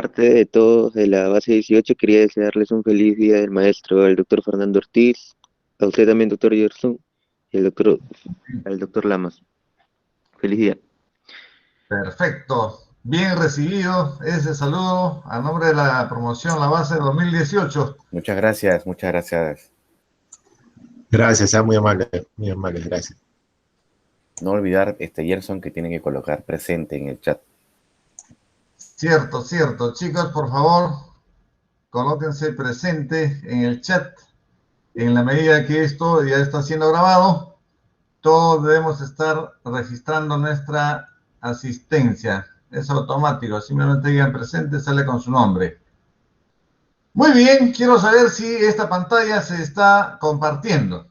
Parte de todos de la base 18, quería desearles un feliz día del maestro, al doctor Fernando Ortiz, a usted también, doctor Gerson, y al doctor Lamas. Feliz día. Perfecto. Bien recibido ese saludo a nombre de la promoción La Base 2018. Muchas gracias. Gracias, muy amable, gracias. No olvidar, Gerson, que tiene que colocar presente en el chat. Cierto, cierto. Chicos, por favor, colóquense presente en el chat. En la medida que esto ya está siendo grabado, todos debemos estar registrando nuestra asistencia. Es automático, simplemente digan presente, sale con su nombre. Muy bien, quiero saber si esta pantalla se está compartiendo.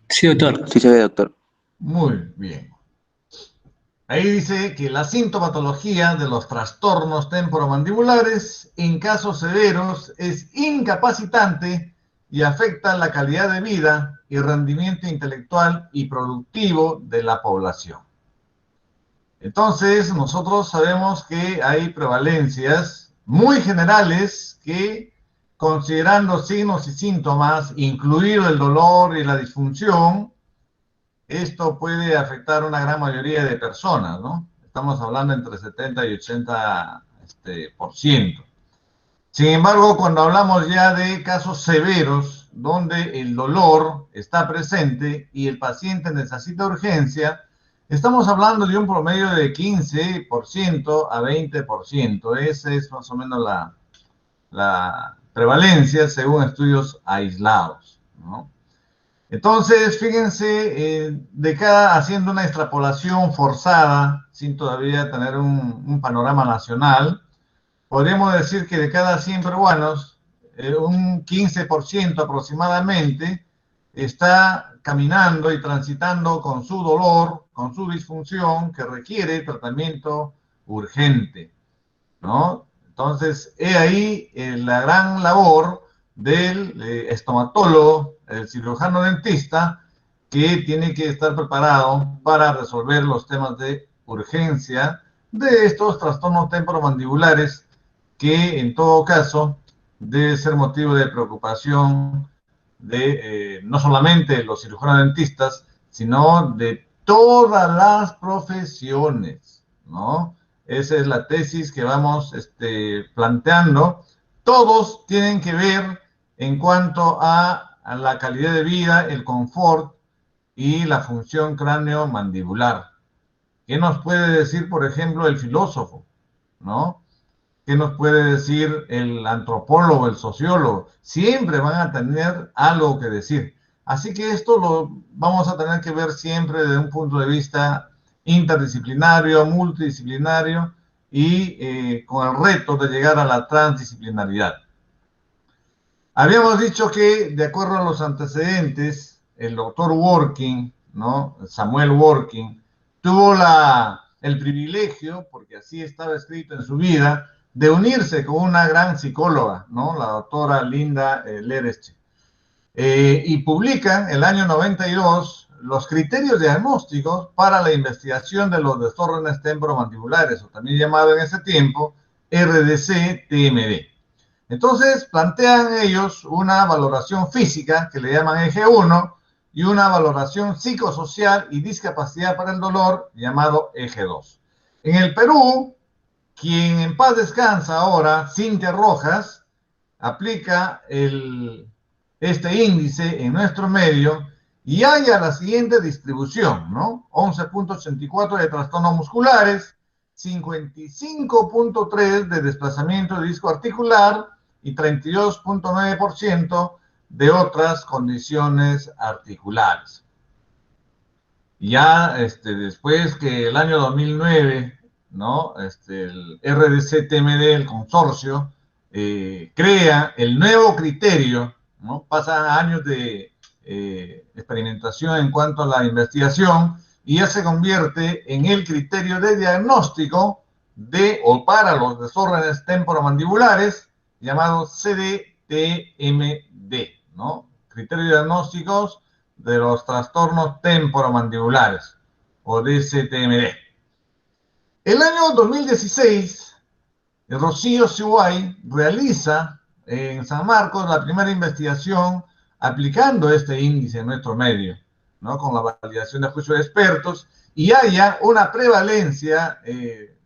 Sí, doctor. Sí se ve, doctor. Muy bien. Ahí dice que la sintomatología de los trastornos temporomandibulares en casos severos es incapacitante y afecta la calidad de vida y rendimiento intelectual y productivo de la población. Entonces, nosotros sabemos que hay prevalencias muy generales que, considerando signos y síntomas, incluido el dolor y la disfunción, esto puede afectar a una gran mayoría de personas, ¿no? Estamos hablando entre 70 y 80%. Sin embargo, cuando hablamos ya de casos severos, donde el dolor está presente y el paciente necesita urgencia, estamos hablando de un promedio de 15% a 20%. Esa es más o menos la prevalencia según estudios aislados, ¿no? Entonces, fíjense, haciendo una extrapolación forzada, sin todavía tener un panorama nacional, podríamos decir que de cada 100 peruanos, un 15% aproximadamente está caminando y transitando con su dolor, con su disfunción, que requiere tratamiento urgente, ¿no? Entonces, he ahí la gran labor del estomatólogo, el cirujano dentista, que tiene que estar preparado para resolver los temas de urgencia de estos trastornos temporomandibulares que en todo caso debe ser motivo de preocupación de no solamente los cirujanos dentistas, sino de todas las profesiones, ¿no? Esa es la tesis que vamos planteando. Todos tienen que ver en cuanto a la calidad de vida, el confort y la función cráneo-mandibular. ¿Qué nos puede decir, por ejemplo, el filósofo, ¿no? ¿Qué nos puede decir el antropólogo, el sociólogo? Siempre van a tener algo que decir. Así que esto lo vamos a tener que ver siempre desde un punto de vista interdisciplinario, multidisciplinario y con el reto de llegar a la transdisciplinaridad. Habíamos dicho que, de acuerdo a los antecedentes, el doctor Working, ¿no? Samuel Working, tuvo el privilegio, porque así estaba escrito en su vida, de unirse con una gran psicóloga, ¿no? La doctora Linda Lereche. Y publican el año 92 los criterios diagnósticos para la investigación de los desórdenes temporomandibulares, o también llamado en ese tiempo RDC-TMD. Entonces plantean ellos una valoración física que le llaman eje 1 y una valoración psicosocial y discapacidad para el dolor llamado eje 2. En el Perú, quien en paz descansa ahora, Cintia Rojas, aplica este índice en nuestro medio y haya la siguiente distribución, ¿no? 11.84 de trastornos musculares, 55.3 de desplazamiento de disco articular y 32.9% de otras condiciones articulares. Ya después que el año 2009, ¿no? El RDC-TMD, el consorcio, crea el nuevo criterio, ¿no? Pasan años de experimentación en cuanto a la investigación y ya se convierte en el criterio de diagnóstico de o para los desórdenes temporomandibulares llamado CDTMD, ¿no? Criterios diagnósticos de los trastornos temporomandibulares o DCTMD. El año 2016 Rocío Sihuay realiza en San Marcos la primera investigación aplicando este índice en nuestro medio, ¿no? Con la validación de juicio de expertos, y haya una prevalencia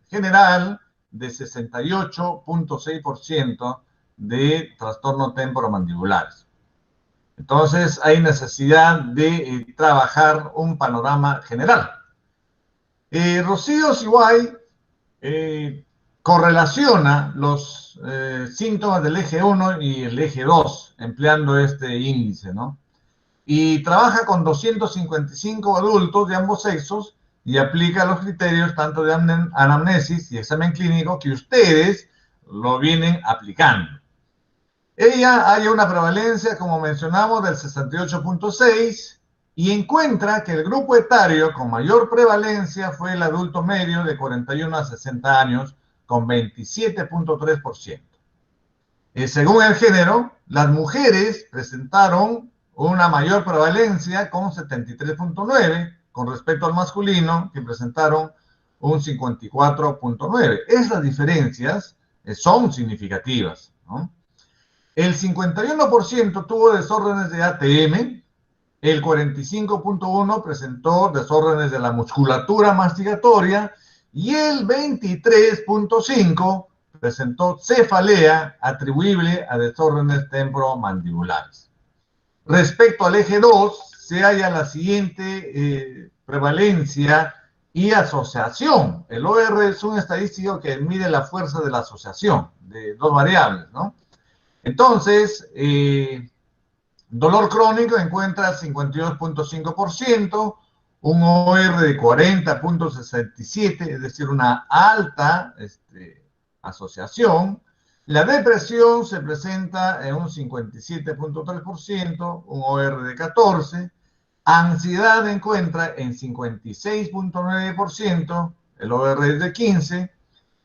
general de 68.6% de trastornos temporomandibulares. Entonces, hay necesidad de trabajar un panorama general. Rocío Sihuay correlaciona los síntomas del eje 1 y el eje 2 empleando este índice, ¿no? Y trabaja con 255 adultos de ambos sexos y aplica los criterios tanto de anamnesis y examen clínico que ustedes lo vienen aplicando. Ella halla una prevalencia, como mencionamos, del 68.6 y encuentra que el grupo etario con mayor prevalencia fue el adulto medio de 41 a 60 años con 27.3%. Según el género, las mujeres presentaron una mayor prevalencia con 73.9 con respecto al masculino, que presentaron un 54.9. Esas diferencias son significativas, ¿no? El 51% tuvo desórdenes de ATM, el 45.1% presentó desórdenes de la musculatura masticatoria y el 23.5% presentó cefalea atribuible a desórdenes temporomandibulares. Respecto al eje 2, se halla la siguiente prevalencia y asociación. El OR es un estadístico que mide la fuerza de la asociación de dos variables, ¿no? Entonces, dolor crónico encuentra 52.5%, un OR de 40.67, es decir, una alta asociación. La depresión se presenta en un 57.3%, un OR de 14. Ansiedad encuentra en 56.9%, el OR es de 15.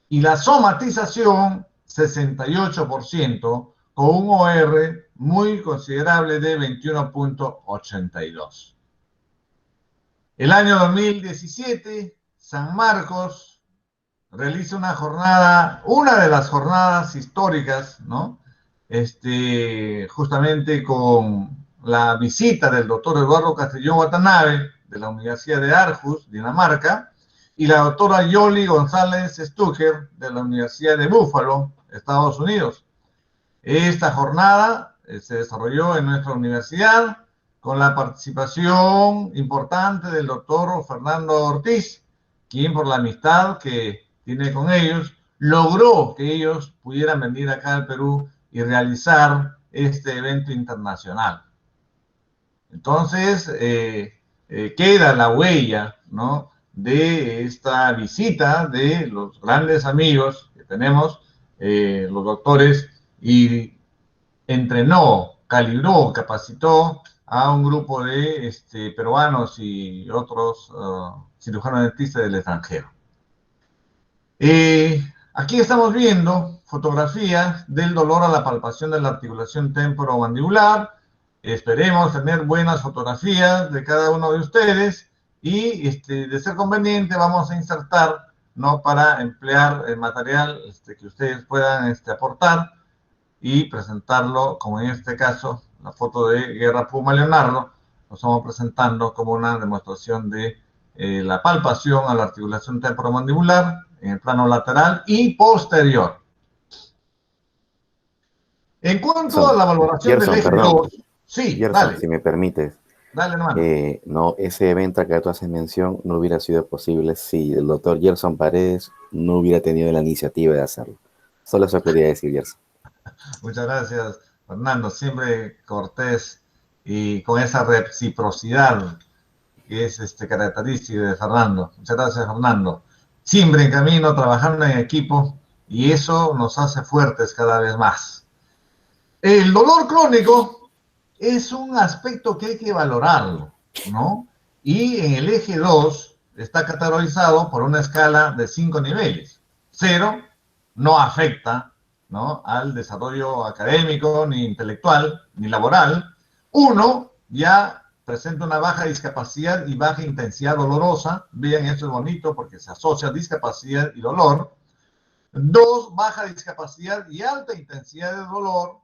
Y la somatización, 68%, con un OR muy considerable de 21.82. El año 2017, San Marcos realiza una jornada, una de las jornadas históricas, ¿no? Justamente con la visita del doctor Eduardo Castellón Watanabe, de la Universidad de Aarhus, Dinamarca, y la doctora Yoli González Stucker, de la Universidad de Buffalo, Estados Unidos. Esta jornada se desarrolló en nuestra universidad con la participación importante del doctor Fernando Ortiz, quien por la amistad que tiene con ellos, logró que ellos pudieran venir acá al Perú y realizar este evento internacional. Entonces, queda la huella, ¿no?, de esta visita de los grandes amigos que tenemos, los doctores, y entrenó, calibró, capacitó a un grupo de peruanos y otros cirujanos dentistas del extranjero. Aquí estamos viendo fotografías del dolor a la palpación de la articulación temporomandibular. Esperemos tener buenas fotografías de cada uno de ustedes y, de ser conveniente, vamos a insertar, ¿no?, para emplear el material que ustedes puedan aportar y presentarlo, como en este caso, la foto de Guerra Puma Leonardo, lo estamos presentando como una demostración de la palpación a la articulación temporomandibular en el plano lateral y posterior. En cuanto a la valoración del eje 2, sí, Gerson, dale. Si me permites. Dale, hermano. No, ese evento que tú haces mención no hubiera sido posible si el doctor Gerson Paredes no hubiera tenido la iniciativa de hacerlo. Solo eso quería decir, Gerson. Muchas gracias, Fernando. Siempre cortés y con esa reciprocidad que es característica de Fernando. Muchas gracias, Fernando. Siempre en camino, trabajando en equipo, y eso nos hace fuertes cada vez más. El dolor crónico es un aspecto que hay que valorarlo, ¿no? Y en el eje 2 está categorizado por una escala de 5 niveles. 0 no afecta, ¿no?, al desarrollo académico, ni intelectual, ni laboral. 1 ya presenta una baja discapacidad y baja intensidad dolorosa. Vean, eso es bonito porque se asocia discapacidad y dolor. 2, baja discapacidad y alta intensidad de dolor.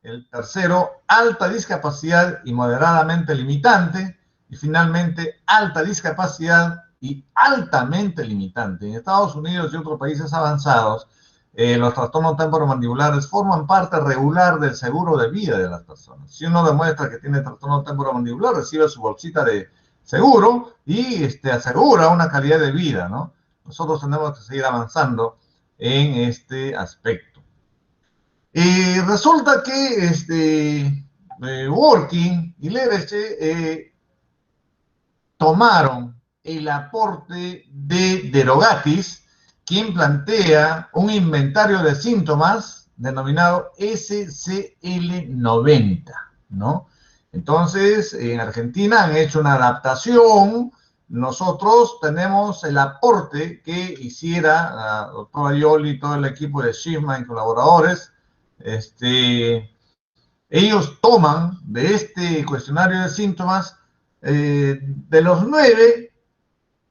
El tercero, alta discapacidad y moderadamente limitante. Y finalmente, alta discapacidad y altamente limitante. En Estados Unidos y otros países avanzados, los trastornos temporomandibulares forman parte regular del seguro de vida de las personas. Si uno demuestra que tiene trastorno temporomandibular, recibe su bolsita de seguro y asegura una calidad de vida, ¿no? Nosotros tenemos que seguir avanzando en este aspecto. Resulta que Working y Levesque tomaron el aporte de Derogatis, quien plantea un inventario de síntomas denominado SCL90, ¿no? Entonces, en Argentina han hecho una adaptación. Nosotros tenemos el aporte que hiciera la doctora Yoli y todo el equipo de Schiffman y colaboradores. Ellos toman de este cuestionario de síntomas, de los 9,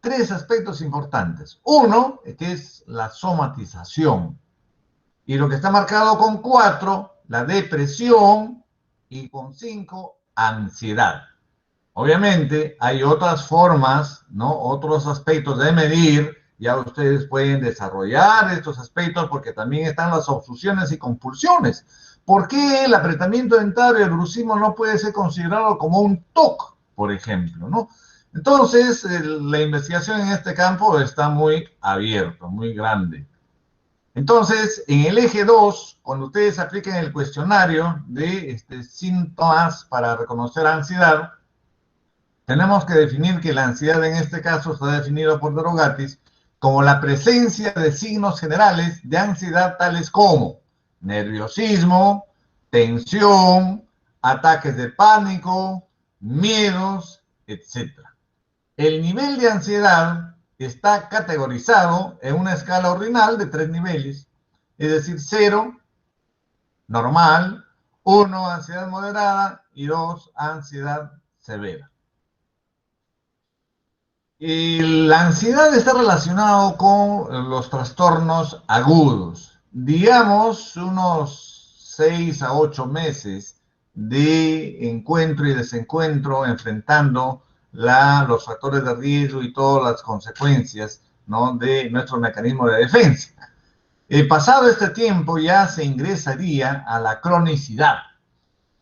3 aspectos importantes. Uno, que es la somatización. Y lo que está marcado con 4, la depresión, y con 5, ansiedad. Obviamente hay otras formas, ¿no? Otros aspectos de medir. Ya ustedes pueden desarrollar estos aspectos porque también están las obstrucciones y compulsiones. ¿Por qué el apretamiento dentario y el bruxismo no puede ser considerado como un TOC, por ejemplo, ¿no? Entonces, la investigación en este campo está muy abierta, muy grande. Entonces, en el eje 2, cuando ustedes apliquen el cuestionario de síntomas para reconocer ansiedad, tenemos que definir que la ansiedad en este caso está definida por Derogatis como la presencia de signos generales de ansiedad tales como nerviosismo, tensión, ataques de pánico, miedos, etc. El nivel de ansiedad está categorizado en una escala ordinal de 3 niveles, es decir, 0, normal, 1, ansiedad moderada y 2, ansiedad severa. La ansiedad está relacionada con los trastornos agudos. Digamos, unos 6 a 8 meses de encuentro y desencuentro enfrentando los factores de riesgo y todas las consecuencias, ¿no?, de nuestro mecanismo de defensa. Pasado este tiempo ya se ingresaría a la cronicidad.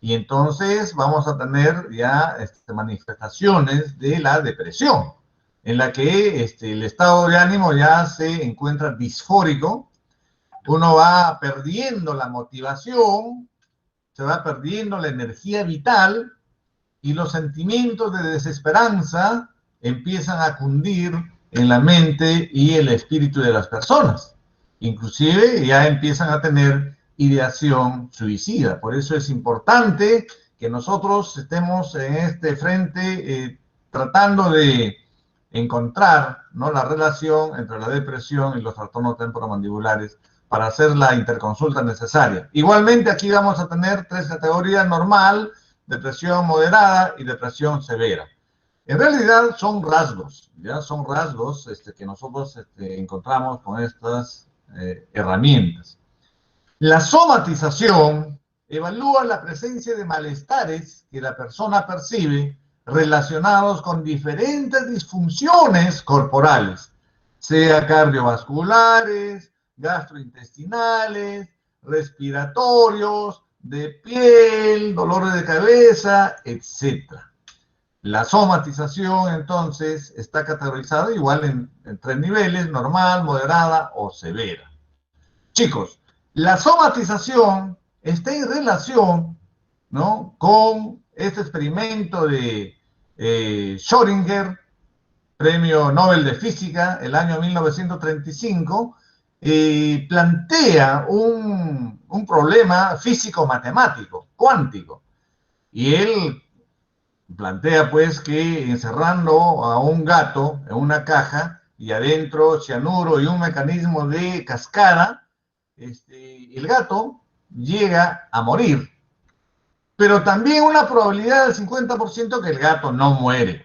Y entonces vamos a tener ya manifestaciones de la depresión, en la que el estado de ánimo ya se encuentra disfórico, uno va perdiendo la motivación, se va perdiendo la energía vital y los sentimientos de desesperanza empiezan a cundir en la mente y el espíritu de las personas. Inclusive ya empiezan a tener ideación suicida. Por eso es importante que nosotros estemos en este frente tratando de encontrar, ¿no?, la relación entre la depresión y los trastornos temporomandibulares para hacer la interconsulta necesaria. Igualmente aquí vamos a tener 3 categorías: normal, depresión moderada y depresión severa. En realidad son rasgos, ¿ya? Son rasgos que nosotros encontramos con estas herramientas. La somatización evalúa la presencia de malestares que la persona percibe relacionados con diferentes disfunciones corporales, sea cardiovasculares, gastrointestinales, respiratorios, de piel, dolores de cabeza, etc. La somatización, entonces, está categorizada igual en 3 niveles: normal, moderada o severa. Chicos, la somatización está en relación, ¿no?, con este experimento de Schrödinger, premio Nobel de Física, el año 1935, plantea un problema físico-matemático, cuántico. Y él plantea, pues, que encerrando a un gato en una caja y adentro cianuro y un mecanismo de cascada, el gato llega a morir. Pero también una probabilidad del 50% que el gato no muere.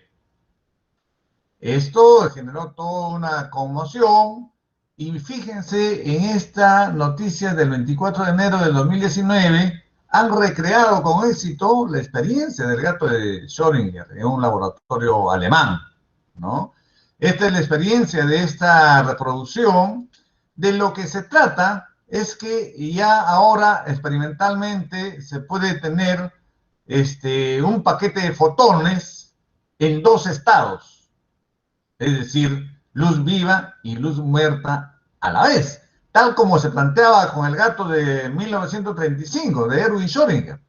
Esto generó toda una conmoción Y fíjense en esta noticia del 24 de enero del 2019, han recreado con éxito la experiencia del gato de Schrödinger en un laboratorio alemán, ¿no? Esta es la experiencia de esta reproducción. De lo que se trata es que ya ahora experimentalmente se puede tener un paquete de fotones en dos estados, es decir, luz viva y luz muerta a la vez, tal como se planteaba con el gato de 1935, de Erwin Schrödinger.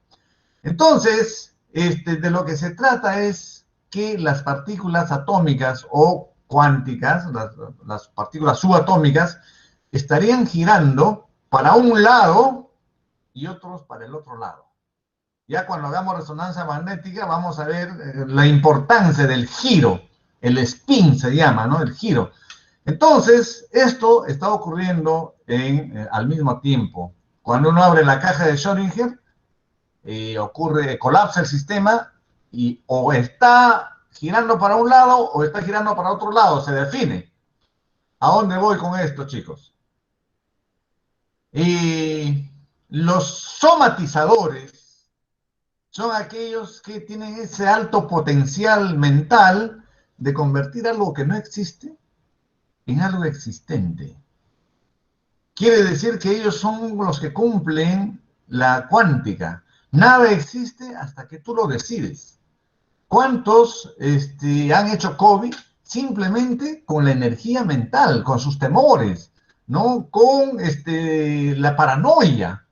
Entonces, de lo que se trata es que las partículas atómicas o cuánticas, las partículas subatómicas, estarían girando para un lado y otros para el otro lado. Ya cuando hagamos resonancia magnética vamos a ver la importancia del giro, el spin se llama, ¿no? El giro. Entonces, esto está ocurriendo al mismo tiempo. Cuando uno abre la caja de Schrödinger, colapsa el sistema y o está girando para un lado o está girando para otro lado, se define. ¿A dónde voy con esto, chicos? Los somatizadores son aquellos que tienen ese alto potencial mental de convertir algo que no existe en algo existente. Quiere decir que ellos son los que cumplen la cuántica. Nada existe hasta que tú lo decides. ¿Cuántos han hecho COVID simplemente con la energía mental, con sus temores, ¿no? Con la paranoia?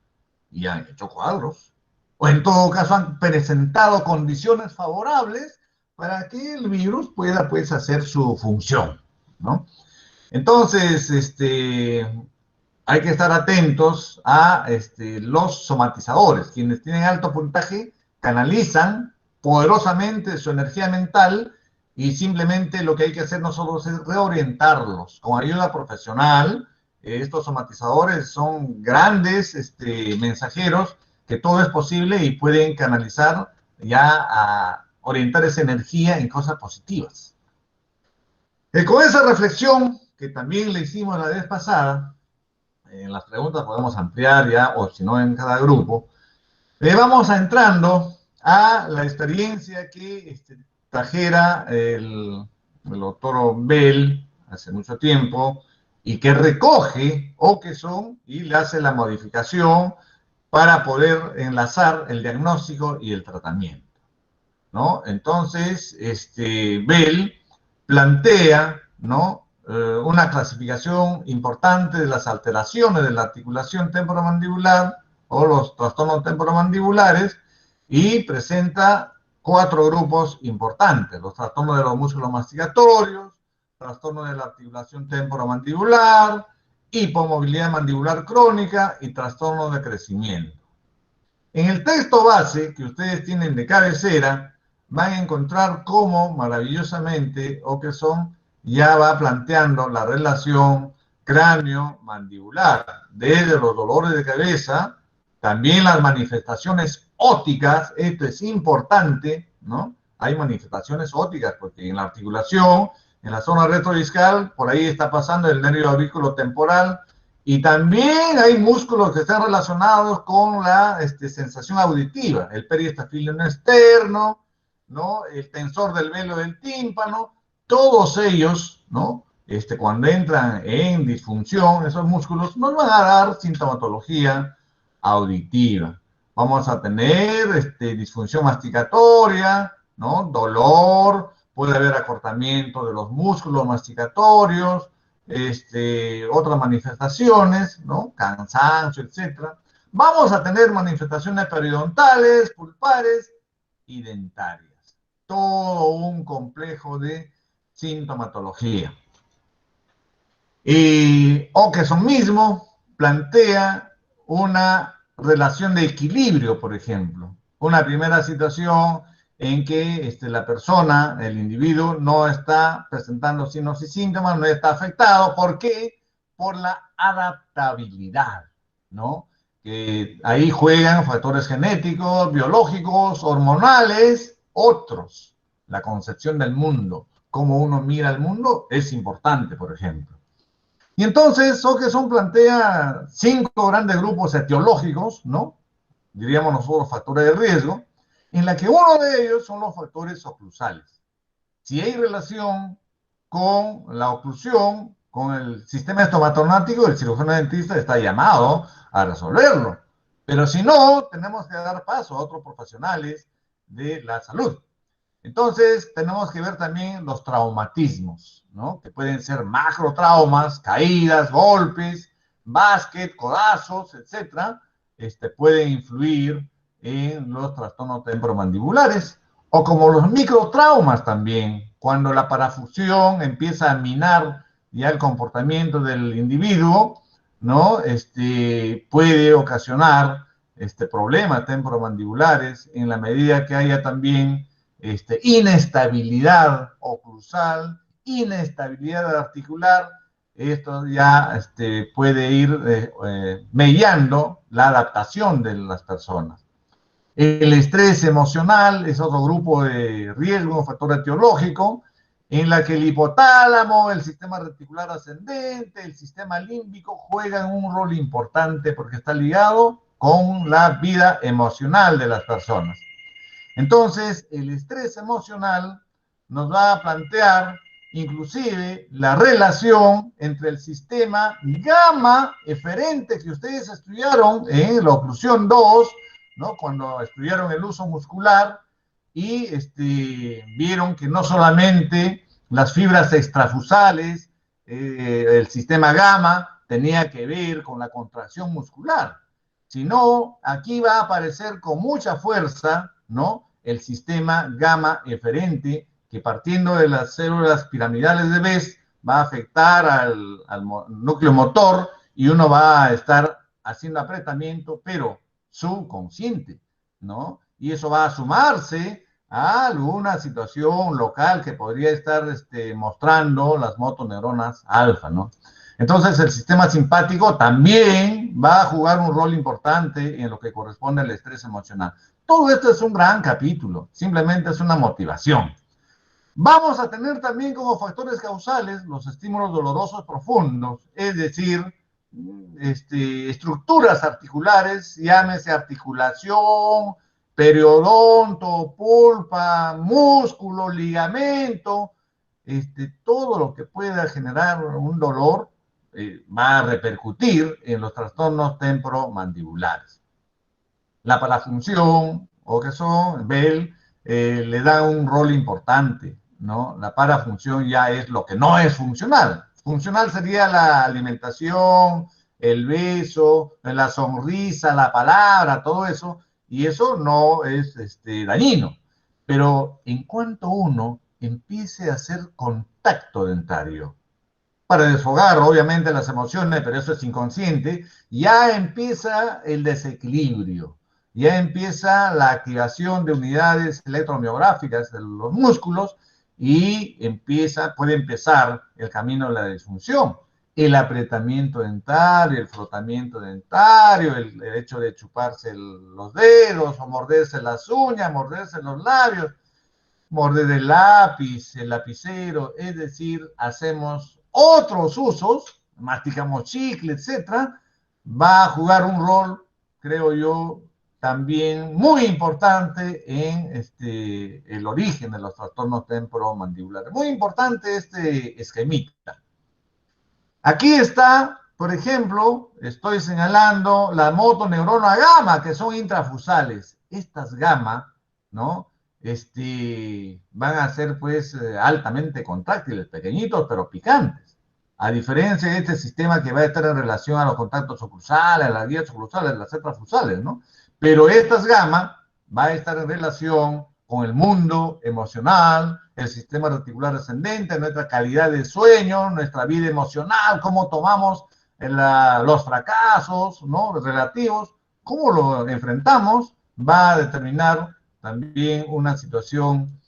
Y han hecho cuadros. O en todo caso han presentado condiciones favorables para que el virus pueda, pues, hacer su función, ¿no? Entonces, hay que estar atentos a los somatizadores. Quienes tienen alto puntaje canalizan poderosamente su energía mental y simplemente lo que hay que hacer nosotros es reorientarlos con ayuda profesional. Estos somatizadores son grandes mensajeros que todo es posible y pueden canalizar ya a orientar esa energía en cosas positivas. Con esa reflexión que también le hicimos la vez pasada, en las preguntas podemos ampliar ya, o si no en cada grupo, vamos entrando a la experiencia que trajera el doctor Bell hace mucho tiempo y que recoge Åkesson y le hace la modificación para poder enlazar el diagnóstico y el tratamiento, ¿no? Entonces, Bell plantea, ¿no?, una clasificación importante de las alteraciones de la articulación temporomandibular o los trastornos temporomandibulares y presenta 4 grupos importantes: los trastornos de los músculos masticatorios, trastornos de la articulación temporomandibular, hipomovilidad mandibular crónica y trastornos de crecimiento. En el texto base que ustedes tienen de cabecera van a encontrar cómo maravillosamente Åkesson ya va planteando la relación cráneo-mandibular, desde los dolores de cabeza, también las manifestaciones ópticas. Esto es importante, ¿no? Hay manifestaciones ópticas porque en la articulación, en la zona retrodiscal, por ahí está pasando el nervio aurículo temporal, y también hay músculos que están relacionados con la sensación auditiva, el periestafilio externo, ¿no?, el tensor del velo del tímpano. Todos ellos, ¿no?, cuando entran en disfunción, esos músculos nos van a dar sintomatología auditiva. Vamos a tener disfunción masticatoria, ¿no?, dolor, puede haber acortamiento de los músculos masticatorios, otras manifestaciones, ¿no?, cansancio, etc. Vamos a tener manifestaciones periodontales, pulpares y dentarias. Todo un complejo de sintomatología. Y Åkesson mismo plantea una relación de equilibrio, por ejemplo. Una primera situación en que la persona, el individuo, no está presentando signos y síntomas, no está afectado. ¿Por qué? Por la adaptabilidad, ¿no? Que ahí juegan factores genéticos, biológicos, hormonales, otros. La concepción del mundo, cómo uno mira el mundo, es importante, por ejemplo. Y entonces Okeson plantea 5 grandes grupos etiológicos, ¿no? Diríamos nosotros factores de riesgo, en la que uno de ellos son los factores oclusales. Si hay relación con la oclusión, con el sistema estomatognático, el cirujano dentista está llamado a resolverlo. Pero si no, tenemos que dar paso a otros profesionales de la salud. Entonces, tenemos que ver también los traumatismos, ¿no? Que pueden ser macrotraumas, caídas, golpes, básquet, codazos, etcétera. Pueden influir en los trastornos temporomandibulares, o como los microtraumas también, cuando la parafusión empieza a minar ya el comportamiento del individuo, ¿no? Puede ocasionar problemas temporomandibulares en la medida que haya también inestabilidad oclusal, inestabilidad articular. Esto ya puede ir mellando la adaptación de las personas. El estrés emocional es otro grupo de riesgo, un factor etiológico, en la que el hipotálamo, el sistema reticular ascendente, el sistema límbico juegan un rol importante porque está ligado con la vida emocional de las personas. Entonces, el estrés emocional nos va a plantear inclusive la relación entre el sistema gamma eferente que ustedes estudiaron en la oclusión 2, ¿no? Cuando estudiaron el uso muscular y vieron que no solamente las fibras extrafusales, el sistema gamma tenía que ver con la contracción muscular, sino aquí va a aparecer con mucha fuerza, ¿no? El sistema gamma eferente, que partiendo de las células piramidales de Best va a afectar al núcleo motor y uno va a estar haciendo apretamiento, pero subconsciente, ¿no? Y eso va a sumarse a alguna situación local que podría estar mostrando las motoneuronas alfa, ¿no? Entonces el sistema simpático también va a jugar un rol importante en lo que corresponde al estrés emocional. Todo esto es un gran capítulo, simplemente es una motivación. Vamos a tener también como factores causales los estímulos dolorosos profundos, es decir, estructuras articulares, llámese articulación, periodonto, pulpa, músculo, ligamento, todo lo que pueda generar un dolor va a repercutir en los trastornos temporomandibulares. La parafunción, o que son, Bell, le da un rol importante, ¿no? La parafunción ya es lo que no es funcional. Funcional sería la alimentación, el beso, la sonrisa, la palabra, todo eso, y eso no es dañino. Pero en cuanto uno empiece a hacer contacto dentario, para desfogar obviamente las emociones, pero eso es inconsciente, ya empieza el desequilibrio, ya empieza la activación de unidades electromiográficas de los músculos y puede empezar el camino de la disfunción. El apretamiento dentario, el frotamiento dentario, el hecho de chuparse los dedos o morderse las uñas, morderse los labios, morder el lápiz, el lapicero, es decir, hacemos otros usos, masticamos chicle, etcétera, va a jugar un rol, creo yo, también muy importante en el origen de los trastornos temporomandibulares. Muy importante este esquemita. Aquí está, por ejemplo, estoy señalando la motoneurona gamma, que son intrafusales. Estas gamma, ¿no? Van a ser pues altamente contráctiles, pequeñitos pero picantes. A diferencia de este sistema que va a estar en relación a los contactos oclusales, a las guías oclusales, las extrafusales, ¿no? Pero estas gamma va a estar en relación con el mundo emocional, el sistema reticular ascendente, nuestra calidad de sueño, nuestra vida emocional, cómo tomamos los fracasos, ¿no? Relativos, cómo lo enfrentamos, va a determinar también una situación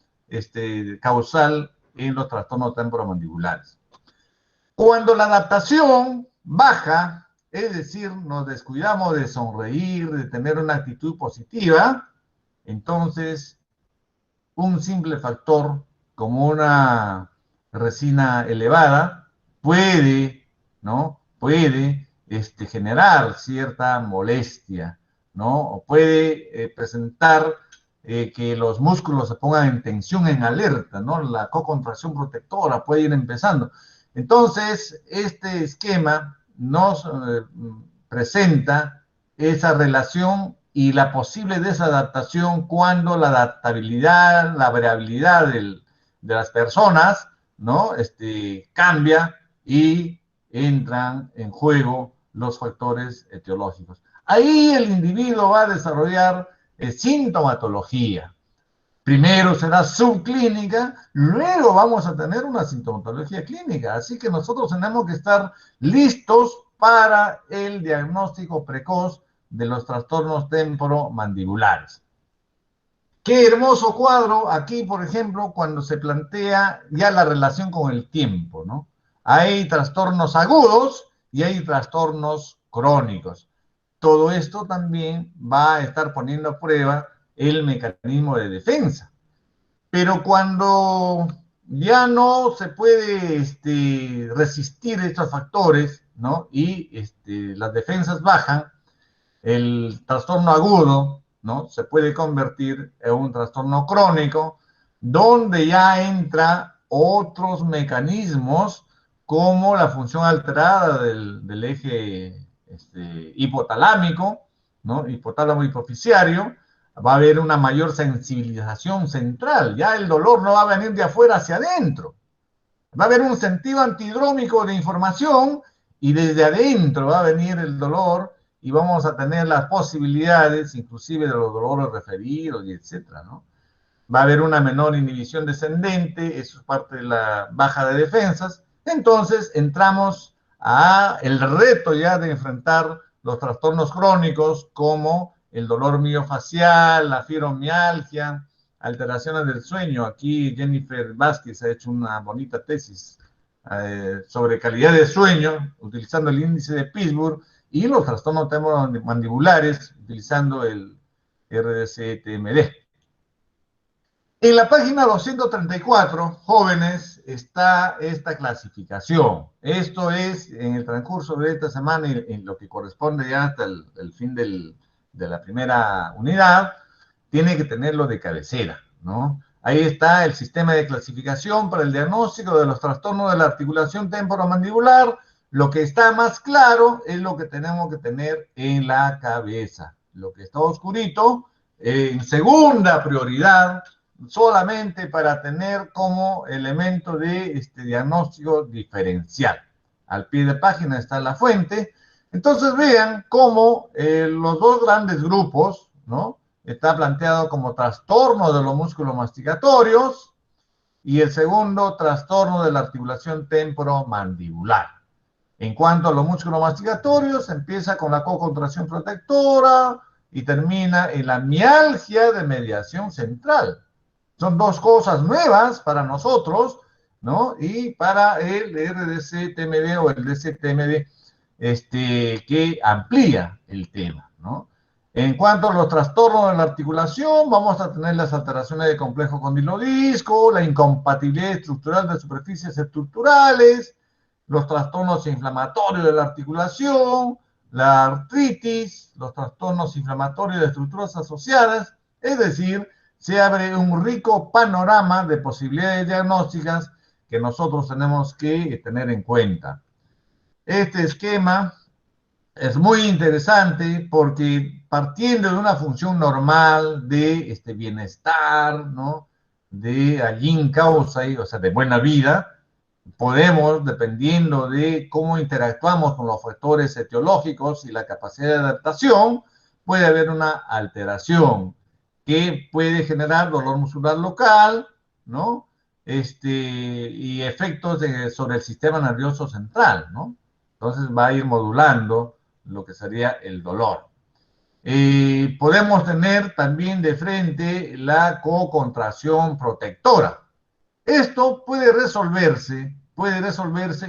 causal en los trastornos temporomandibulares. Cuando la adaptación baja, es decir, nos descuidamos de sonreír, de tener una actitud positiva, entonces un simple factor como una resina elevada puede ¿no? Puede generar cierta molestia, ¿no? O puede presentar que los músculos se pongan en tensión, en alerta, ¿no? La cocontracción protectora puede ir empezando. Entonces, este esquema nos presenta esa relación y la posible desadaptación cuando la adaptabilidad, la variabilidad de las personas, ¿no? Cambia y entran en juego los factores etiológicos. Ahí el individuo va a desarrollar sintomatología. Primero será subclínica, luego vamos a tener una sintomatología clínica. Así que nosotros tenemos que estar listos para el diagnóstico precoz de los trastornos temporomandibulares. Qué hermoso cuadro aquí, por ejemplo, cuando se plantea ya la relación con el tiempo, ¿no? Hay trastornos agudos y hay trastornos crónicos. Todo esto también va a estar poniendo a prueba el mecanismo de defensa. Pero cuando ya no se puede resistir estos factores, ¿no? Y las defensas bajan, el trastorno agudo, ¿no? Se puede convertir en un trastorno crónico, donde ya entra otros mecanismos como la función alterada del eje hipotalámico, ¿no? Hipotálamo hipoficiario. Va a haber una mayor sensibilización central. Ya el dolor no va a venir de afuera hacia adentro. Va a haber un sentido antidrómico de información y desde adentro va a venir el dolor y vamos a tener las posibilidades, inclusive de los dolores referidos y etcétera, ¿no? Va a haber una menor inhibición descendente, eso es parte de la baja de defensas. Entonces entramos a el reto ya de enfrentar los trastornos crónicos como el dolor miofacial, la fibromialgia, alteraciones del sueño. Aquí Jennifer Vázquez ha hecho una bonita tesis sobre calidad de sueño utilizando el índice de Pittsburgh y los trastornos temporomandibulares utilizando el RDC-TMD. En la página 234, jóvenes, está esta clasificación. Esto es en el transcurso de esta semana y en lo que corresponde ya hasta el fin de la primera unidad, tiene que tenerlo de cabecera, ¿no? Ahí está el sistema de clasificación para el diagnóstico de los trastornos de la articulación temporomandibular. Lo que está más claro es lo que tenemos que tener en la cabeza. Lo que está oscurito, en segunda prioridad, solamente para tener como elemento de diagnóstico diferencial. Al pie de página está la fuente. Entonces vean cómo los dos grandes grupos, ¿no? Está planteado como trastorno de los músculos masticatorios y el segundo, trastorno de la articulación temporomandibular. En cuanto a los músculos masticatorios, empieza con la cocontracción protectora y termina en la mialgia de mediación central. Son dos cosas nuevas para nosotros, ¿no? Y para el RDC-TMD o el DC-TMD, que amplía el tema, ¿no? En cuanto a los trastornos de la articulación, vamos a tener las alteraciones de complejo condilodisco, la incompatibilidad estructural de superficies estructurales, los trastornos inflamatorios de la articulación, la artritis, los trastornos inflamatorios de estructuras asociadas, es decir, se abre un rico panorama de posibilidades diagnósticas que nosotros tenemos que tener en cuenta. Este esquema es muy interesante porque partiendo de una función normal de bienestar, ¿no? De yin causae, o sea, de buena vida, podemos, dependiendo de cómo interactuamos con los factores etiológicos y la capacidad de adaptación, puede haber una alteración que puede generar dolor muscular local, ¿no? Y efectos sobre el sistema nervioso central, ¿no? Entonces va a ir modulando lo que sería el dolor. Podemos tener también de frente la cocontracción protectora. Esto puede resolverse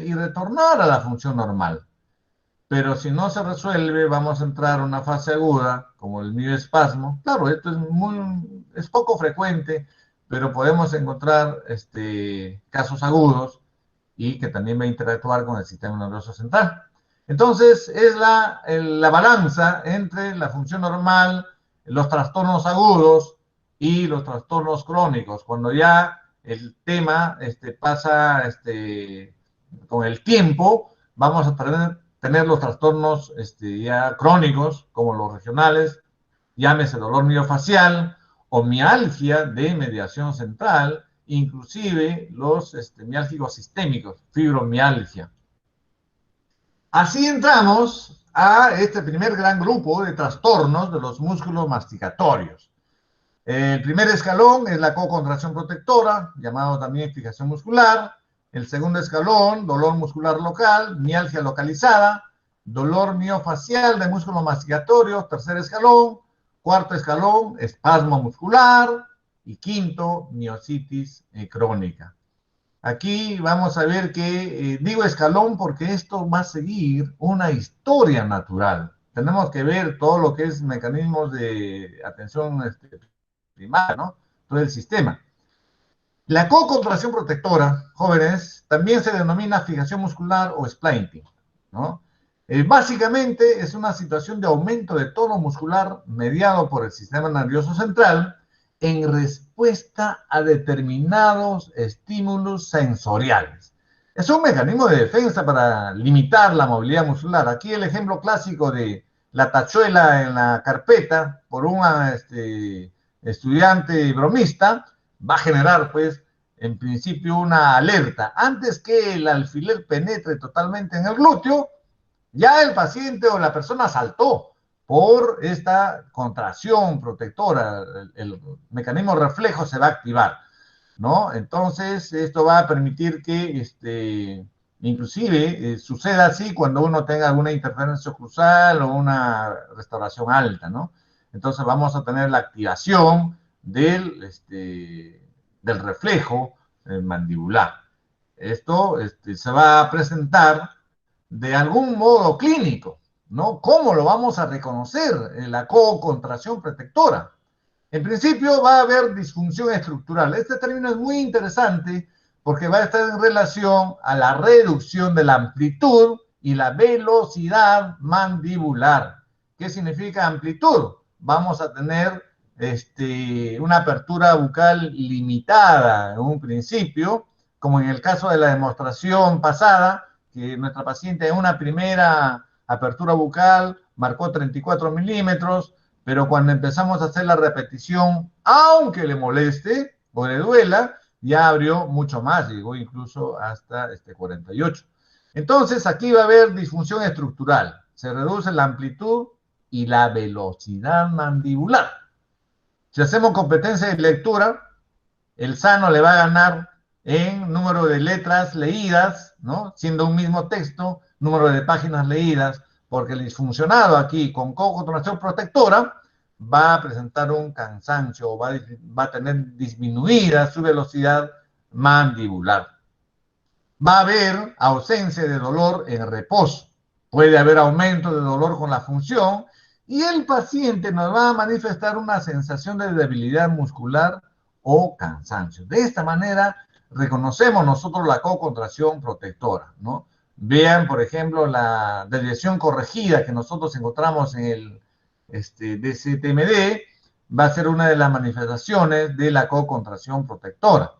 y retornar a la función normal. Pero si no se resuelve, vamos a entrar a una fase aguda, como el mioespasmo. Claro, esto es poco frecuente, pero podemos encontrar casos agudos y que también va a interactuar con el sistema nervioso central. Entonces, es la balanza entre la función normal, los trastornos agudos y los trastornos crónicos. Cuando ya el tema pasa con el tiempo, vamos a tener los trastornos ya crónicos, como los regionales, llámese dolor miofacial o mialgia de mediación central, inclusive los miálgicos sistémicos, fibromialgia. Así entramos a este primer gran grupo de trastornos de los músculos masticatorios. El primer escalón es la cocontracción protectora, llamado también fijación muscular. El segundo escalón, dolor muscular local, mialgia localizada. Dolor miofacial de músculo masticatorio, tercer escalón. Cuarto escalón, espasmo muscular. Y quinto, miositis crónica. Aquí vamos a ver que digo escalón porque esto va a seguir una historia natural. Tenemos que ver todo lo que es mecanismos de atención primaria, ¿no? Todo el sistema. La cocontracción protectora, jóvenes, también se denomina fijación muscular o splinting, ¿no? Básicamente es una situación de aumento de tono muscular mediado por el sistema nervioso central en respuesta a determinados estímulos sensoriales. Es un mecanismo de defensa para limitar la movilidad muscular. Aquí el ejemplo clásico de la tachuela en la carpeta por un estudiante bromista va a generar, pues, en principio una alerta. Antes que el alfiler penetre totalmente en el glúteo, ya el paciente o la persona saltó por esta contracción protectora, el mecanismo reflejo se va a activar, ¿no? Entonces, esto va a permitir que inclusive suceda así cuando uno tenga alguna interferencia oclusal o una restauración alta, ¿no? Entonces vamos a tener la activación del reflejo mandibular. Esto se va a presentar de algún modo clínico, ¿no? ¿Cómo lo vamos a reconocer en la cocontracción protectora? En principio va a haber disfunción estructural. Este término es muy interesante porque va a estar en relación a la reducción de la amplitud y la velocidad mandibular. ¿Qué significa amplitud? Vamos a tener una apertura bucal limitada en un principio, como en el caso de la demostración pasada, que nuestra paciente en una primera apertura bucal marcó 34 milímetros, pero cuando empezamos a hacer la repetición, aunque le moleste o le duela, ya abrió mucho más, llegó incluso hasta 48. Entonces, aquí va a haber disfunción estructural. Se reduce la amplitud y la velocidad mandibular. Si hacemos competencia de lectura, el sano le va a ganar en número de letras leídas, ¿no? Siendo un mismo texto, número de páginas leídas, porque el disfuncionado aquí con cocontracción protectora va a presentar un cansancio, va a tener disminuida su velocidad mandibular. Va a haber ausencia de dolor en reposo, puede haber aumento de dolor con la función y el paciente nos va a manifestar una sensación de debilidad muscular o cansancio. De esta manera reconocemos nosotros la cocontracción protectora, ¿no? Vean, por ejemplo, la desviación corregida que nosotros encontramos en el DCTMD, va a ser una de las manifestaciones de la cocontracción protectora,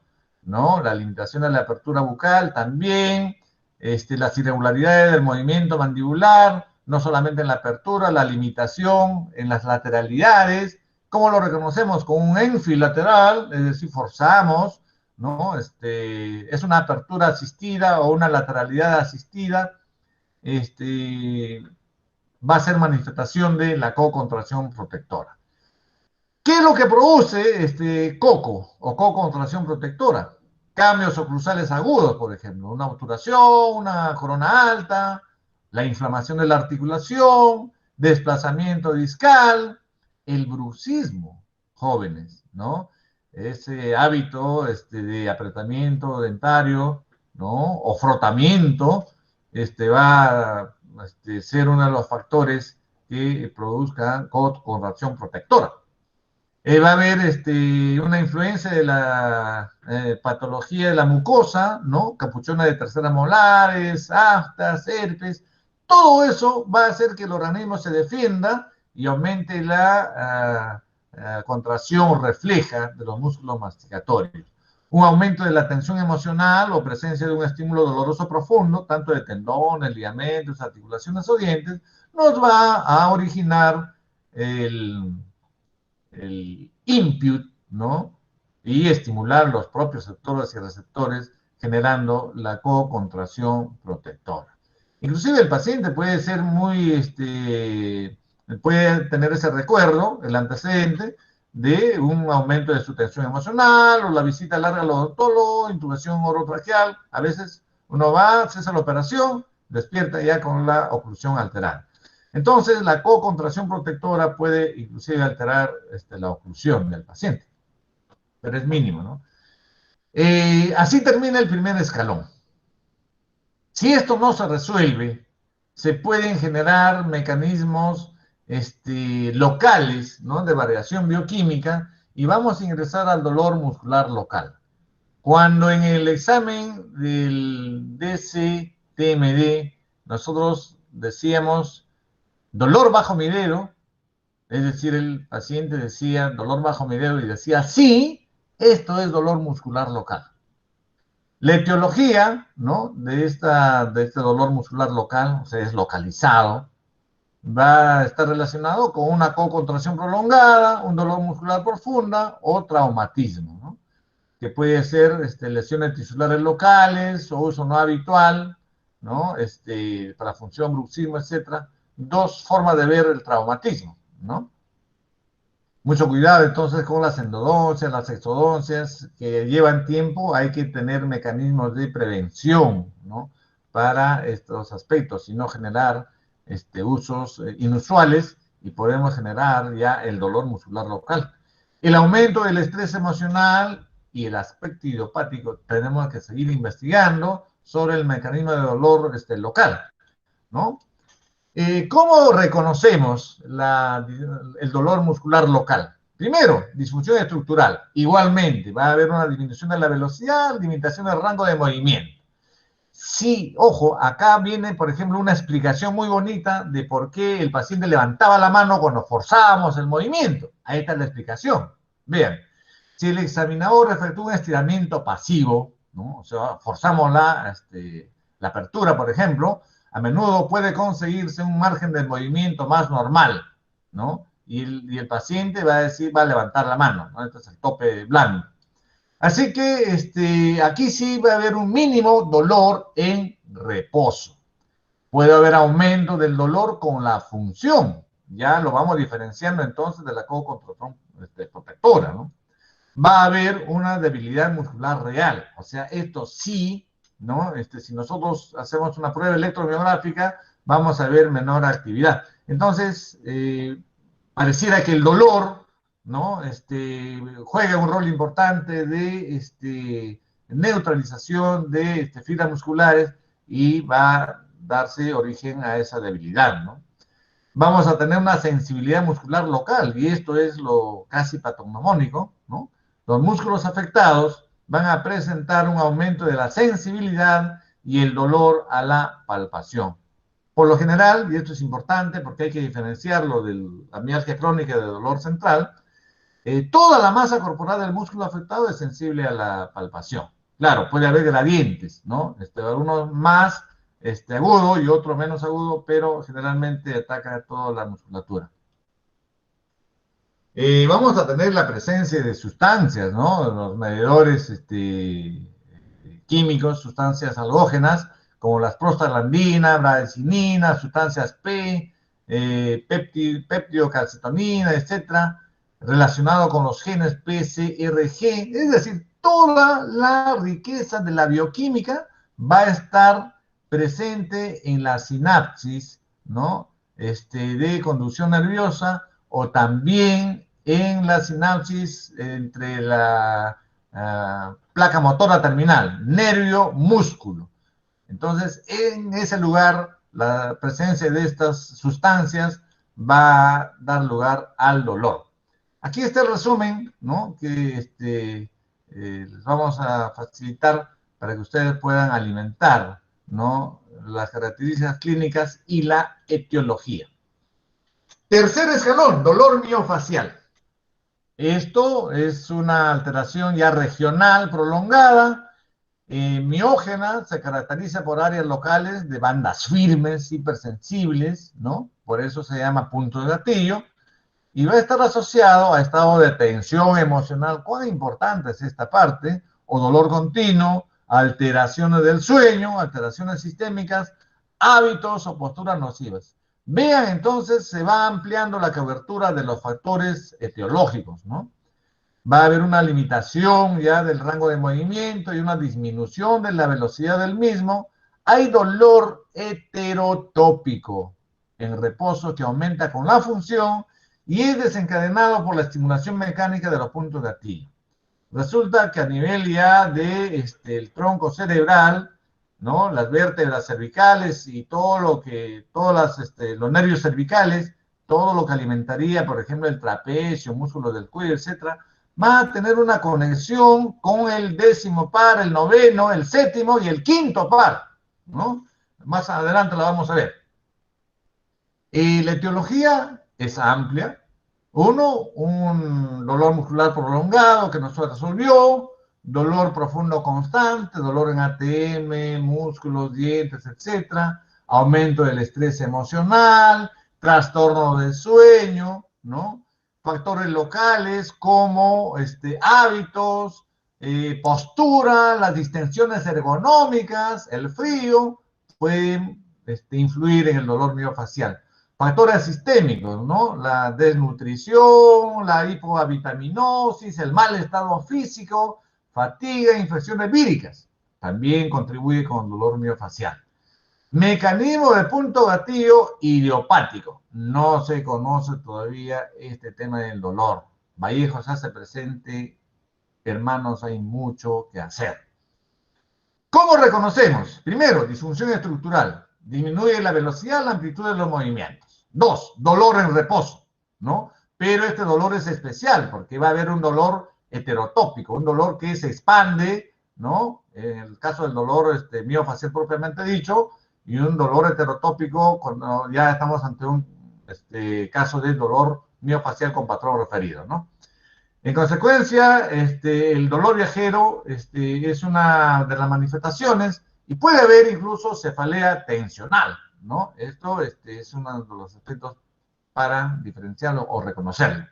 ¿no? La limitación de la apertura bucal también, las irregularidades del movimiento mandibular, no solamente en la apertura, la limitación en las lateralidades. ¿Cómo lo reconocemos? Con un énfasis lateral, es decir, forzamos, ¿no? Es una apertura asistida o una lateralidad asistida, va a ser manifestación de la cocontracción protectora. ¿Qué es lo que produce COCO o cocontracción protectora? Cambios oclusales agudos, por ejemplo, una obturación, una corona alta, la inflamación de la articulación, desplazamiento discal, el bruxismo, jóvenes, ¿no? Ese hábito de apretamiento dentario, ¿no? O frotamiento, va a ser uno de los factores que produzcan cocontracción protectora. Va a haber una influencia de la patología de la mucosa, ¿no? Capuchona de tercera molares, aftas, herpes. Todo eso va a hacer que el organismo se defienda y aumente la contracción refleja de los músculos masticatorios. Un aumento de la tensión emocional o presencia de un estímulo doloroso profundo, tanto de tendones, ligamentos, articulaciones o dientes, nos va a originar el input, ¿no? Y estimular los propios sectores y receptores, generando la co-contracción protectora. Inclusive el paciente puede ser puede tener ese recuerdo, el antecedente, de un aumento de su tensión emocional o la visita larga al odontólogo, intubación orotraqueal. A veces uno va, cesa la operación, despierta ya con la oclusión alterada. Entonces, la co-contracción protectora puede inclusive alterar la oclusión del paciente, pero es mínimo, ¿no? Así termina el primer escalón. Si esto no se resuelve, se pueden generar mecanismos locales, ¿no? De variación bioquímica y vamos a ingresar al dolor muscular local. Cuando en el examen del DC-TMD nosotros decíamos dolor bajo midero, es decir, el paciente decía dolor bajo midero y decía, sí, esto es dolor muscular local. La etiología, ¿no? de este dolor muscular local, o sea, es localizado, va a estar relacionado con una co-contracción prolongada, un dolor muscular profunda o traumatismo, ¿no? Que puede ser lesiones tisulares locales o uso no habitual, ¿no? Para función, bruxismo, etc. Dos formas de ver el traumatismo, ¿no? Mucho cuidado entonces con las endodoncias, las exodoncias, que llevan tiempo, hay que tener mecanismos de prevención, ¿no? Para estos aspectos y no generar usos inusuales y podemos generar ya el dolor muscular local. El aumento del estrés emocional y el aspecto idiopático, tenemos que seguir investigando sobre el mecanismo de dolor local, ¿no? ¿Cómo reconocemos el dolor muscular local? Primero, disfunción estructural. Igualmente, va a haber una disminución de la velocidad, limitación del rango de movimiento. Sí, ojo, acá viene, por ejemplo, una explicación muy bonita de por qué el paciente levantaba la mano cuando forzábamos el movimiento. Ahí está la explicación. Vean, si el examinador efectúa un estiramiento pasivo, ¿no? O sea, forzamos la apertura, por ejemplo, a menudo puede conseguirse un margen de movimiento más normal, ¿no? Y el paciente va a levantar la mano, ¿no? Este es el tope blando. Así que aquí sí va a haber un mínimo dolor en reposo. Puede haber aumento del dolor con la función. Ya lo vamos diferenciando entonces de la co-contracción protectora, ¿no? Va a haber una debilidad muscular real. O sea, esto sí, ¿no? Si nosotros hacemos una prueba electromiográfica, vamos a ver menor actividad. Entonces, pareciera que el dolor, ¿no? Juega un rol importante de neutralización de fibras musculares y va a darse origen a esa debilidad, ¿no? Vamos a tener una sensibilidad muscular local y esto es lo casi patognomónico, ¿no? Los músculos afectados van a presentar un aumento de la sensibilidad y el dolor a la palpación. Por lo general, y esto es importante porque hay que diferenciarlo de la mialgia crónica y del dolor central, toda la masa corporal del músculo afectado es sensible a la palpación. Claro, puede haber gradientes, ¿no? Algunos más agudo y otro menos agudo, pero generalmente ataca a toda la musculatura. Vamos a tener la presencia de sustancias, ¿no? Los medidores químicos, sustancias alógenas, como las prostaglandinas, bradesininas, sustancias P, peptidocalcitonina, etcétera, relacionado con los genes PCRG, es decir, toda la riqueza de la bioquímica va a estar presente en la sinapsis, ¿no? De conducción nerviosa o también en la sinapsis entre la placa motora terminal, nervio-músculo. Entonces, en ese lugar, la presencia de estas sustancias va a dar lugar al dolor. Aquí está el resumen, ¿no? Que les vamos a facilitar para que ustedes puedan alimentar, ¿no? Las características clínicas y la etiología. Tercer escalón, dolor miofacial. Esto es una alteración ya regional prolongada, miógena, se caracteriza por áreas locales de bandas firmes, hipersensibles, ¿no? Por eso se llama punto de gatillo, y va a estar asociado a estado de tensión emocional. ¿Cuán importante es esta parte? O dolor continuo, alteraciones del sueño, alteraciones sistémicas, hábitos o posturas nocivas. Vean, entonces, se va ampliando la cobertura de los factores etiológicos, ¿no? Va a haber una limitación ya del rango de movimiento y una disminución de la velocidad del mismo. Hay dolor heterotópico en reposo que aumenta con la función y es desencadenado por la estimulación mecánica de los puntos de gatillo. Resulta que a nivel ya de el tronco cerebral, ¿no? Las vértebras cervicales y todo lo que, los nervios cervicales, todo lo que alimentaría, por ejemplo, el trapecio, músculos del cuello, etcétera, va a tener una conexión con el 10º par, el 9º, el 7º y el 5º par, ¿no? Más adelante la vamos a ver. La etiología es amplia. Uno, un dolor muscular prolongado que no se resolvió, dolor profundo constante, dolor en ATM, músculos, dientes, etcétera, aumento del estrés emocional, trastorno del sueño, ¿no? Factores locales como hábitos, postura, las distensiones ergonómicas, el frío, pueden influir en el dolor miofacial. Factores sistémicos, ¿no? La desnutrición, la hipovitaminosis, el mal estado físico, fatiga, infecciones víricas. También contribuye con el dolor miofacial. Mecanismo de punto gatillo idiopático. No se conoce todavía este tema del dolor. Vallejo se hace presente. Hermanos, hay mucho que hacer. ¿Cómo reconocemos? Primero, disfunción estructural. Disminuye la velocidad, la amplitud de los movimientos. 2, dolor en reposo, ¿no? Pero este dolor es especial porque va a haber un dolor heterotópico, un dolor que se expande, ¿no? En el caso del dolor miofacial propiamente dicho, y un dolor heterotópico cuando ya estamos ante un caso de dolor miofacial con patrón referido, ¿no? En consecuencia, el dolor viajero es una de las manifestaciones y puede haber incluso cefalea tensional, ¿no? Esto es uno de los aspectos para diferenciarlo o reconocerlo.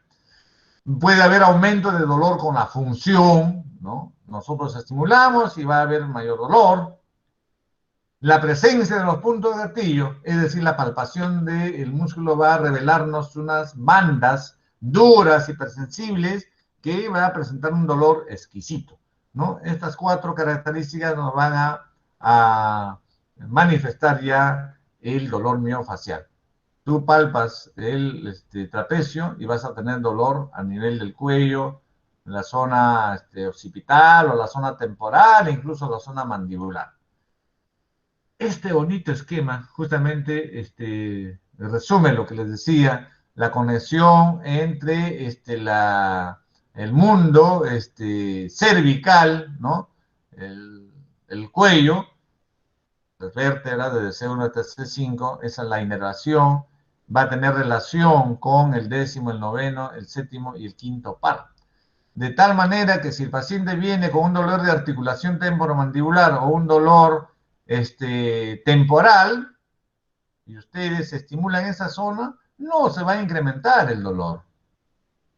Puede haber aumento de dolor con la función, ¿no? Nosotros estimulamos y va a haber mayor dolor. La presencia de los puntos de gatillo, es decir, la palpación del músculo va a revelarnos unas bandas duras, hipersensibles, que va a presentar un dolor exquisito, ¿no? Estas 4 características nos van a manifestar ya el dolor miofacial. Tú palpas el trapecio y vas a tener dolor a nivel del cuello, en la zona occipital o la zona temporal, e incluso la zona mandibular. Este bonito esquema justamente resume lo que les decía, la conexión entre el mundo cervical, ¿no? El cuello, las vértebras de C1 hasta C5, esa es la inervación, va a tener relación con el 10º, el 9º, el 7º y el 5º par. De tal manera que si el paciente viene con un dolor de articulación temporomandibular o un dolor temporal y ustedes estimulan esa zona, no se va a incrementar el dolor.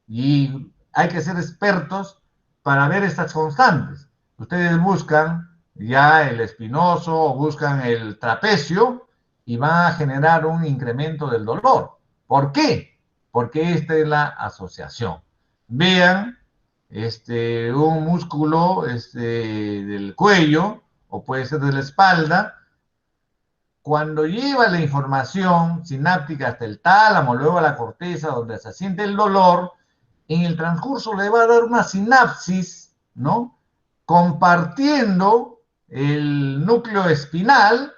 Y hay que ser expertos para ver estas constantes. Ustedes buscan ya el espinoso o buscan el trapecio y van a generar un incremento del dolor. ¿Por qué? Porque esta es la asociación. Vean un músculo del cuello o puede ser de la espalda. Cuando lleva la información sináptica hasta el tálamo, luego a la corteza donde se siente el dolor, en el transcurso le va a dar una sinapsis, ¿no? Compartiendo el núcleo espinal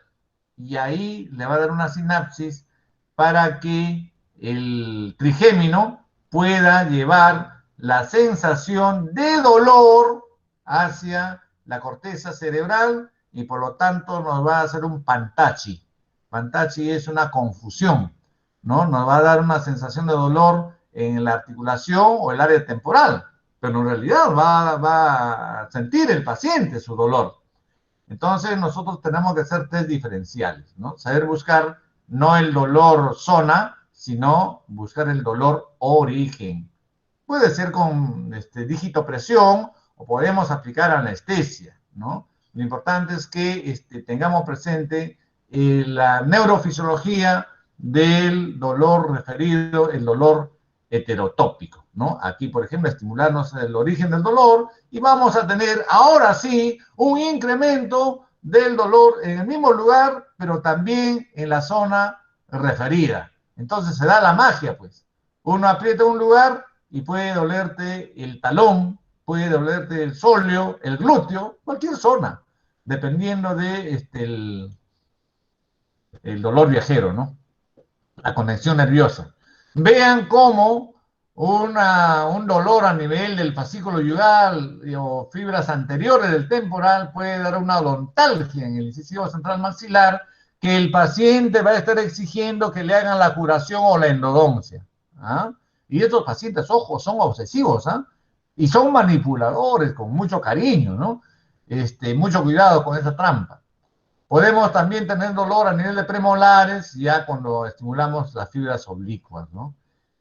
y ahí le va a dar una sinapsis para que el trigémino pueda llevar la sensación de dolor hacia la corteza cerebral y por lo tanto nos va a hacer un pantachi. Pantachi es una confusión, ¿no? Nos va a dar una sensación de dolor en la articulación o el área temporal, pero en realidad va a sentir el paciente su dolor. Entonces nosotros tenemos que hacer test diferenciales, ¿no? Saber buscar no el dolor zona, sino buscar el dolor origen. Puede ser con digitopresión o podemos aplicar anestesia, ¿no? Lo importante es que tengamos presente la neurofisiología del dolor referido, el dolor heterotópico, ¿no? Aquí, por ejemplo, estimularnos el origen del dolor y vamos a tener ahora sí un incremento del dolor en el mismo lugar, pero también en la zona referida. Entonces se da la magia, pues. Uno aprieta un lugar y puede dolerte el talón, puede dolerte el sóleo, el glúteo, cualquier zona, dependiendo de el dolor viajero, ¿no? La conexión nerviosa. Vean cómo un dolor a nivel del fascículo yugal o fibras anteriores del temporal puede dar una odontalgia en el incisivo central maxilar que el paciente va a estar exigiendo que le hagan la curación o la endodoncia. ¿Ah? Y estos pacientes, ojo, son obsesivos, ¿ah? Y son manipuladores con mucho cariño, ¿no? Mucho cuidado con esa trampa. Podemos también tener dolor a nivel de premolares, ya cuando estimulamos las fibras oblicuas, ¿no?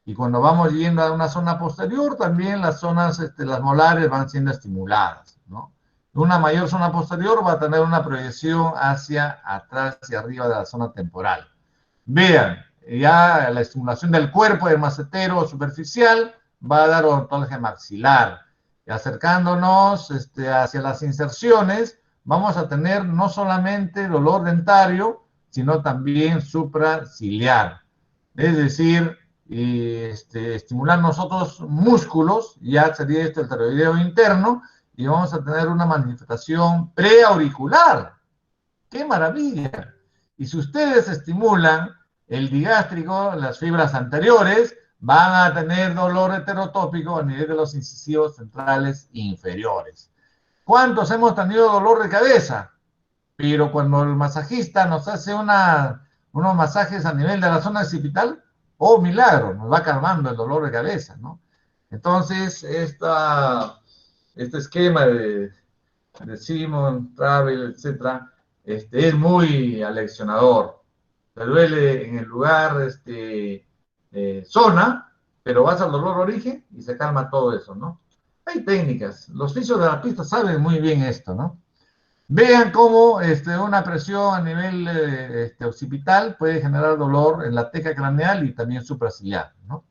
Y cuando vamos yendo a una zona posterior, también las zonas, las molares van siendo estimuladas, ¿no? Una mayor zona posterior va a tener una proyección hacia atrás y arriba de la zona temporal. Vean, ya la estimulación del cuerpo del macetero superficial va a dar odontología maxilar. Y acercándonos hacia las inserciones, vamos a tener no solamente dolor dentario, sino también supraciliar. Es decir, estimular nosotros músculos, ya sería el tiroideo interno, y vamos a tener una manifestación preauricular. ¡Qué maravilla! Y si ustedes estimulan el digástrico, las fibras anteriores, van a tener dolor heterotópico a nivel de los incisivos centrales inferiores. ¿Cuántos hemos tenido dolor de cabeza? Pero cuando el masajista nos hace unos masajes a nivel de la zona occipital, ¡oh, milagro! Nos va calmando el dolor de cabeza, ¿no? Entonces, este esquema de Simon, Travel, etcétera, es muy aleccionador. Te duele en el lugar, zona, pero vas al dolor origen y se calma todo eso, ¿no? Hay técnicas. Los fisioterapistas saben muy bien esto, ¿no? Vean cómo una presión a nivel occipital puede generar dolor en la teca craneal y también supraciliar, ¿no?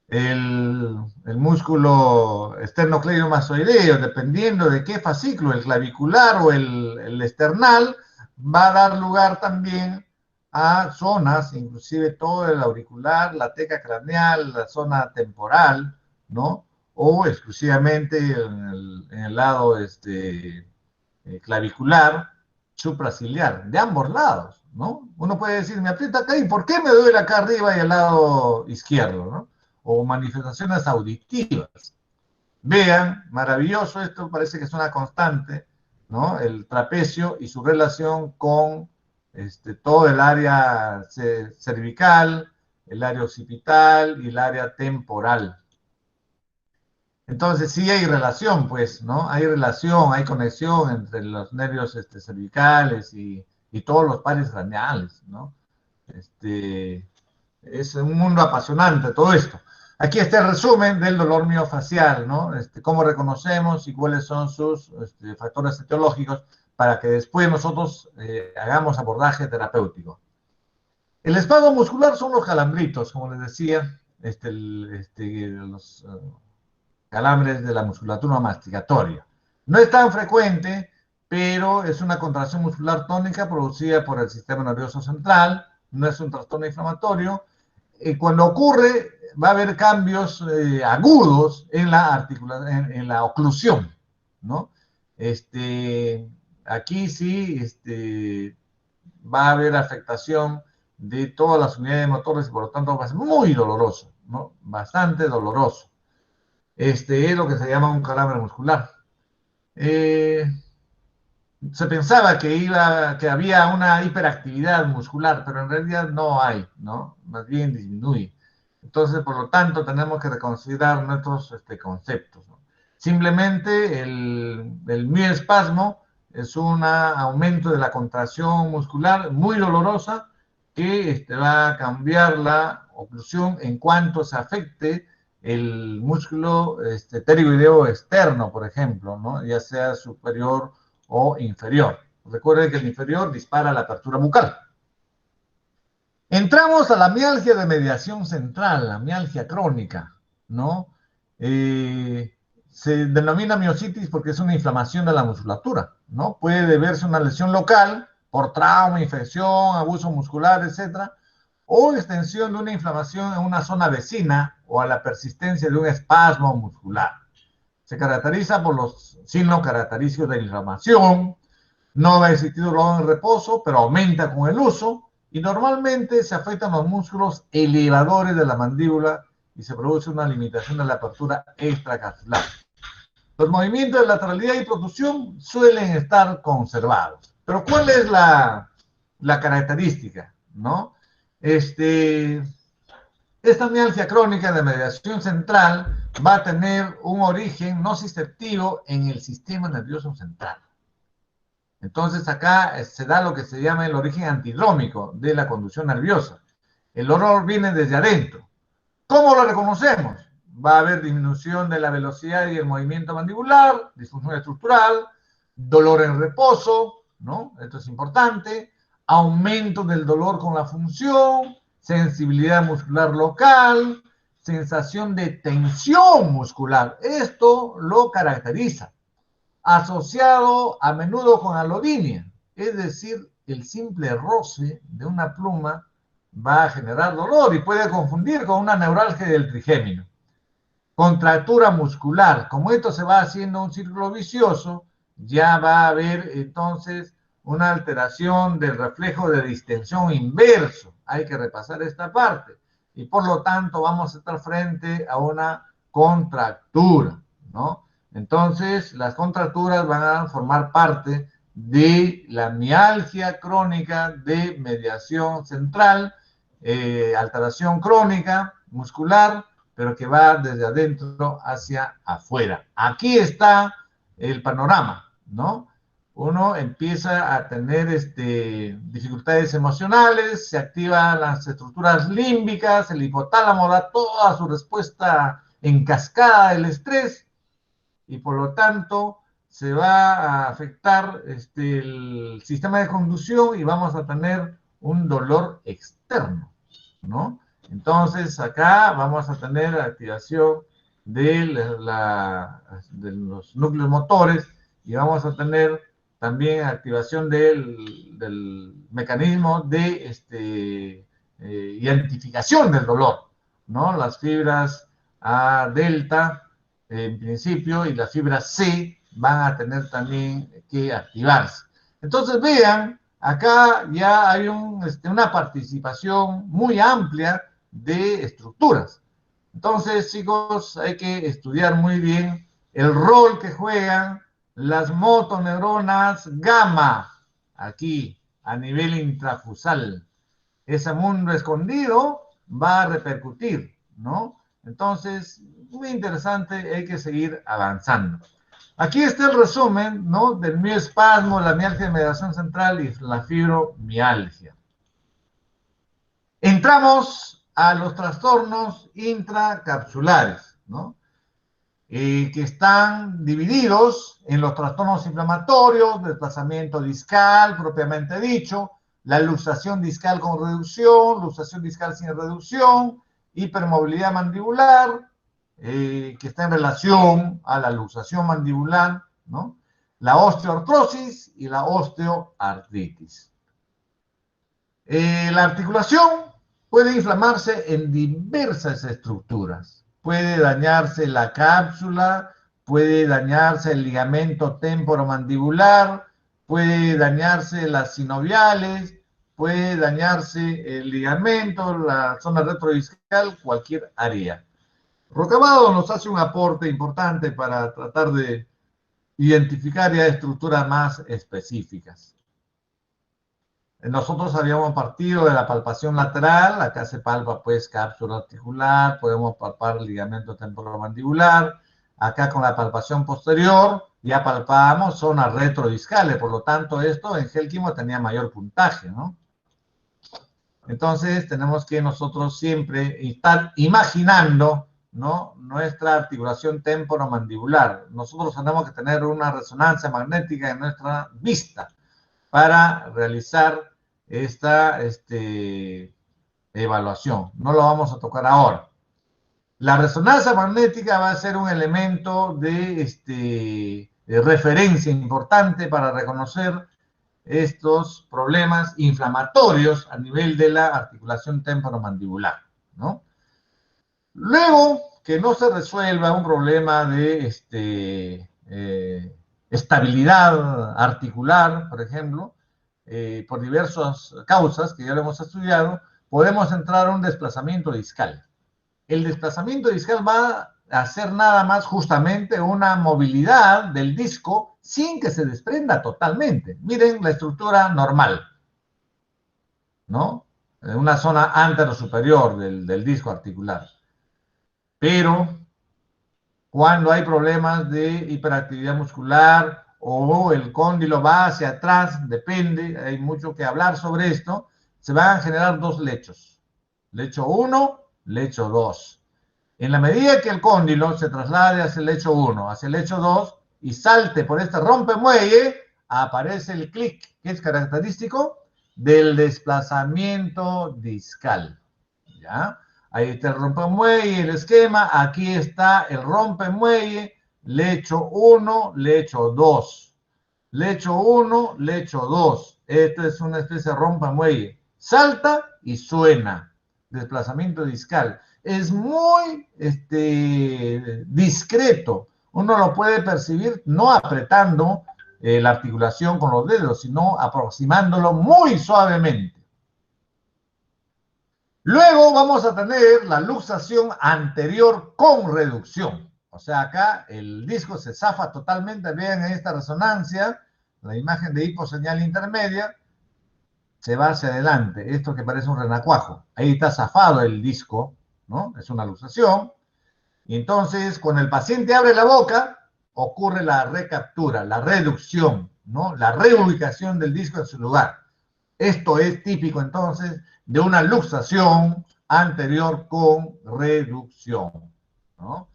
El músculo esternocleidomastoideo, dependiendo de qué fascículo, el clavicular o el esternal, va a dar lugar también a zonas, inclusive todo el auricular, la teca craneal, la zona temporal, ¿no? O exclusivamente en el lado clavicular, supraciliar, de ambos lados, ¿no? Uno puede decir, me aprieta acá, ¿y por qué me duele acá arriba y al lado izquierdo, ¿no? O manifestaciones auditivas. Vean, maravilloso esto, parece que es una constante, ¿no? El trapecio y su relación con todo el área cervical, el área occipital y el área temporal. Entonces sí hay relación, pues, ¿no? Hay relación, hay conexión entre los nervios cervicales y todos los pares craneales, ¿no? Es un mundo apasionante todo esto. Aquí está el resumen del dolor miofacial, ¿no? Cómo reconocemos y cuáles son sus factores etiológicos para que después nosotros hagamos abordaje terapéutico. El espasmo muscular son los calambritos, como les decía, los calambres de la musculatura masticatoria. No es tan frecuente, pero es una contracción muscular tónica producida por el sistema nervioso central, no es un trastorno inflamatorio. Cuando ocurre, va a haber cambios agudos en en la oclusión, ¿no? Aquí sí va a haber afectación de todas las unidades motores y por lo tanto va a ser muy doloroso, ¿no? Bastante doloroso. Es lo que se llama un calambre muscular. Se pensaba que había una hiperactividad muscular, pero en realidad no hay, ¿no? Más bien disminuye. Entonces, por lo tanto, tenemos que reconsiderar nuestros conceptos, ¿no? Simplemente el mioespasmo es un aumento de la contracción muscular muy dolorosa que va a cambiar la oclusión en cuanto se afecte el músculo pterigoideo externo, por ejemplo, ¿no? Ya sea superior o inferior. Recuerden que el inferior dispara la apertura bucal. Entramos a la mialgia de mediación central, la mialgia crónica, ¿no? Se denomina miositis porque es una inflamación de la musculatura, ¿no? Puede deberse a una lesión local por trauma, infección, abuso muscular, etcétera, o extensión de una inflamación en una zona vecina o a la persistencia de un espasmo muscular. Se caracteriza por los signos característicos de inflamación, no va a existir dolor en reposo, pero aumenta con el uso, y normalmente se afectan los músculos elevadores de la mandíbula y se produce una limitación de la apertura extracapsular. Los movimientos de lateralidad y protrusión suelen estar conservados. Pero ¿cuál es la característica? ¿No? Esta mialgia crónica de mediación central va a tener un origen nociceptivo en el sistema nervioso central. Entonces acá se da lo que se llama el origen antidrómico de la conducción nerviosa. El dolor viene desde adentro. ¿Cómo lo reconocemos? Va a haber disminución de la velocidad y el movimiento mandibular, disfunción estructural, dolor en reposo, ¿no? Esto es importante, aumento del dolor con la función, sensibilidad muscular local, sensación de tensión muscular. Esto lo caracteriza. Asociado a menudo con alodinia, es decir, el simple roce de una pluma va a generar dolor y puede confundir con una neuralgia del trigémino. Contractura muscular, como esto se va haciendo un círculo vicioso, ya va a haber entonces una alteración del reflejo de distensión inverso. Hay que repasar esta parte y por lo tanto vamos a estar frente a una contractura, ¿no? Entonces, las contracturas van a formar parte de la mialgia crónica de mediación central, alteración crónica muscular, pero que va desde adentro hacia afuera. Aquí está el panorama, ¿no? Uno empieza a tener dificultades emocionales, se activan las estructuras límbicas, el hipotálamo da toda su respuesta en cascada del estrés, y por lo tanto se va a afectar el sistema de conducción y vamos a tener un dolor externo, ¿no? Entonces acá vamos a tener activación de los núcleos motores y vamos a tener también activación del mecanismo de identificación del dolor, ¿no? Las fibras A delta en principio, y las fibras C van a tener también que activarse. Entonces vean, acá ya hay una participación muy amplia de estructuras. Entonces, chicos, hay que estudiar muy bien el rol que juegan las motoneuronas gamma, aquí, a nivel intrafusal. Ese mundo escondido va a repercutir, ¿no? Entonces, muy interesante, hay que seguir avanzando. Aquí está el resumen, ¿no? Del mioespasmo, la mialgia de mediación central y la fibromialgia. Entramos a los trastornos intracapsulares, ¿no? Que están divididos en los trastornos inflamatorios, desplazamiento discal, propiamente dicho, la luxación discal con reducción, luxación discal sin reducción, hipermovilidad mandibular, que está en relación a la luxación mandibular, ¿no? La osteoartrosis y la osteoartritis. La articulación puede inflamarse en diversas estructuras. Puede dañarse la cápsula, puede dañarse el ligamento temporomandibular, puede dañarse las sinoviales, puede dañarse el ligamento, la zona retrodiscal, cualquier área. Rocamado nos hace un aporte importante para tratar de identificar ya estructuras más específicas. Nosotros habíamos partido de la palpación lateral, acá se palpa pues cápsula articular, podemos palpar ligamento temporomandibular, acá con la palpación posterior ya palpamos zonas retrodiscales, por lo tanto esto en Helkimo tenía mayor puntaje, ¿no? Entonces tenemos que nosotros siempre estar imaginando, ¿no?, nuestra articulación temporomandibular. Nosotros tenemos que tener una resonancia magnética en nuestra vista para realizar esta evaluación. No lo vamos a tocar ahora. La resonancia magnética va a ser un elemento de referencia importante para reconocer estos problemas inflamatorios a nivel de la articulación temporomandibular, ¿no? Luego que no se resuelva un problema de estabilidad articular, por ejemplo, por diversas causas que ya lo hemos estudiado, podemos entrar a un desplazamiento discal. El desplazamiento discal va a hacer nada más justamente una movilidad del disco sin que se desprenda totalmente. Miren la estructura normal, ¿no? Una zona anterosuperior del disco articular. Pero cuando hay problemas de hiperactividad muscular o el cóndilo va hacia atrás, depende, hay mucho que hablar sobre esto, se van a generar dos lechos. Lecho 1, lecho 2. En la medida que el cóndilo se traslade hacia el lecho 1, hacia el lecho 2 y salte por este rompemuelle, aparece el clic, que es característico del desplazamiento discal. ¿Ya? Ahí está el rompemuelle, el esquema, aquí está el rompemuelle, lecho 1, lecho 2. Lecho 1, lecho 2. Esto es una especie de rompemuelle. Salta y suena. Desplazamiento discal. Es muy discreto. Uno lo puede percibir no apretando la articulación con los dedos, sino aproximándolo muy suavemente. Luego vamos a tener la luxación anterior con reducción. O sea, acá el disco se zafa totalmente. Vean en esta resonancia, la imagen de hiposeñal intermedia, se va hacia adelante. Esto que parece un renacuajo. Ahí está zafado el disco, ¿no? Es una luxación. Y entonces, cuando el paciente abre la boca, ocurre la recaptura, la reducción, ¿no? La reubicación del disco en su lugar. Esto es típico, entonces, de una luxación anterior con reducción, ¿no?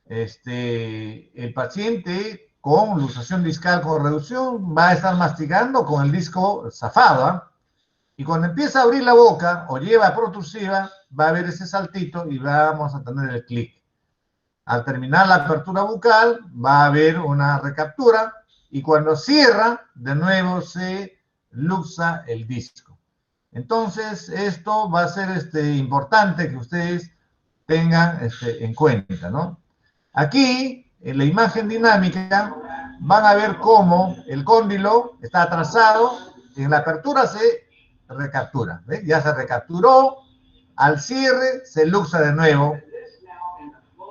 El paciente con luxación discal con reducción va a estar masticando con el disco zafado, ¿eh? Y cuando empieza a abrir la boca o lleva protrusiva, va a haber ese saltito y vamos a tener el clic. Al terminar la apertura bucal, va a haber una recaptura y cuando cierra, de nuevo se luxa el disco. Entonces, esto va a ser importante que ustedes tengan en cuenta, ¿no? Aquí, en la imagen dinámica, van a ver cómo el cóndilo está atrasado, en la apertura se recaptura, ¿ven? Ya se recapturó, al cierre se luxa de nuevo,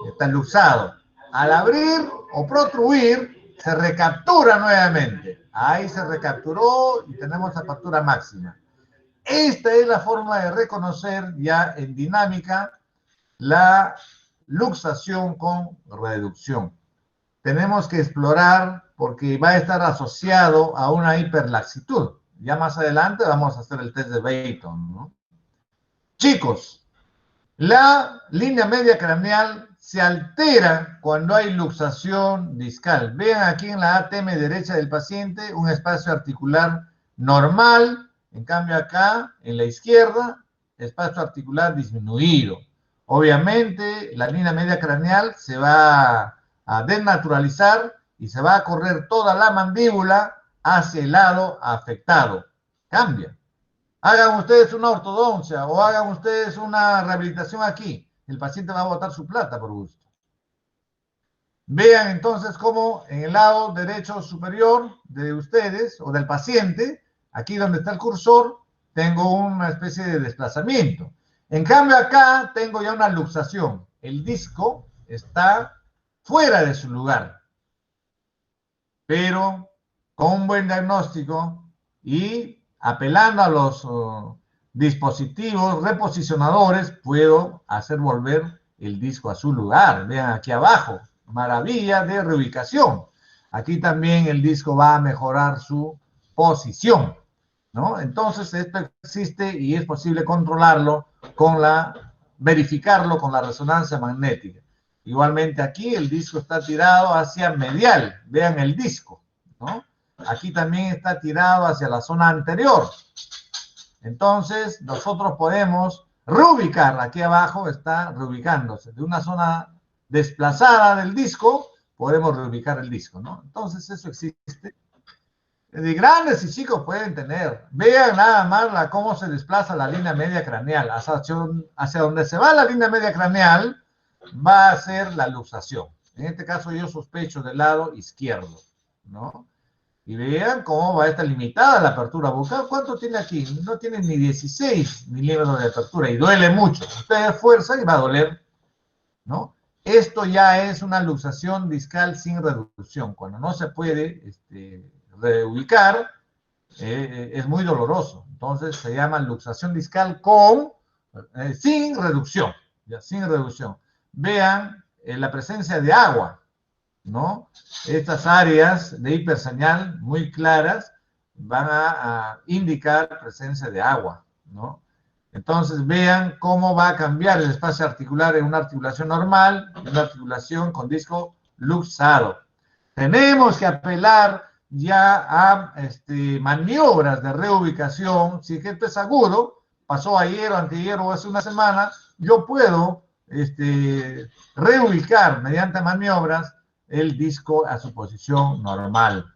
está luxado. Al abrir o protruir, se recaptura nuevamente. Ahí se recapturó y tenemos apertura máxima. Esta es la forma de reconocer ya en dinámica la luxación con reducción. Tenemos que explorar porque va a estar asociado a una hiperlaxitud. Ya más adelante vamos a hacer el test de Bayton, ¿no? Chicos, la línea media craneal se altera cuando hay luxación discal. Vean aquí en la ATM derecha del paciente un espacio articular normal. En cambio acá, en la izquierda, espacio articular disminuido. Obviamente, la línea media craneal se va a desnaturalizar y se va a correr toda la mandíbula hacia el lado afectado. Cambia. Hagan ustedes una ortodoncia o hagan ustedes una rehabilitación aquí. El paciente va a botar su plata por gusto. Vean entonces cómo en el lado derecho superior de ustedes o del paciente, aquí donde está el cursor, tengo una especie de desplazamiento. En cambio acá tengo ya una luxación. El disco está fuera de su lugar. Pero con un buen diagnóstico y apelando a los dispositivos reposicionadores, puedo hacer volver el disco a su lugar. Vean aquí abajo, maravilla de reubicación. Aquí también el disco va a mejorar su posición, ¿no? Entonces esto existe y es posible controlarlo verificarlo con la resonancia magnética. Igualmente aquí el disco está tirado hacia medial, vean el disco, ¿no? Aquí también está tirado hacia la zona anterior. Entonces nosotros podemos reubicar, aquí abajo está reubicándose, de una zona desplazada del disco, podemos reubicar el disco, ¿no? Entonces eso existe. De grandes y chicos pueden tener. Vean nada más cómo se desplaza la línea media craneal. Hacia donde se va la línea media craneal va a ser la luxación. En este caso yo sospecho del lado izquierdo, ¿no? Y vean cómo va a estar limitada la apertura bucal. ¿Cuánto tiene aquí? No tiene ni 16 milímetros de apertura y duele mucho. Ustedes fuerzan y va a doler, ¿no? Esto ya es una luxación discal sin reducción. Cuando no se puede reubicar, es muy doloroso. Entonces se llama luxación discal sin reducción. Ya, sin reducción. Vean la presencia de agua, ¿no? Estas áreas de hiperseñal muy claras van a indicar presencia de agua, ¿no? Entonces vean cómo va a cambiar el espacio articular en una articulación normal, en una articulación con disco luxado. Tenemos que apelar ya a maniobras de reubicación. Si esto es agudo, pasó ayer o anteayer o hace una semana, yo puedo reubicar mediante maniobras el disco a su posición normal.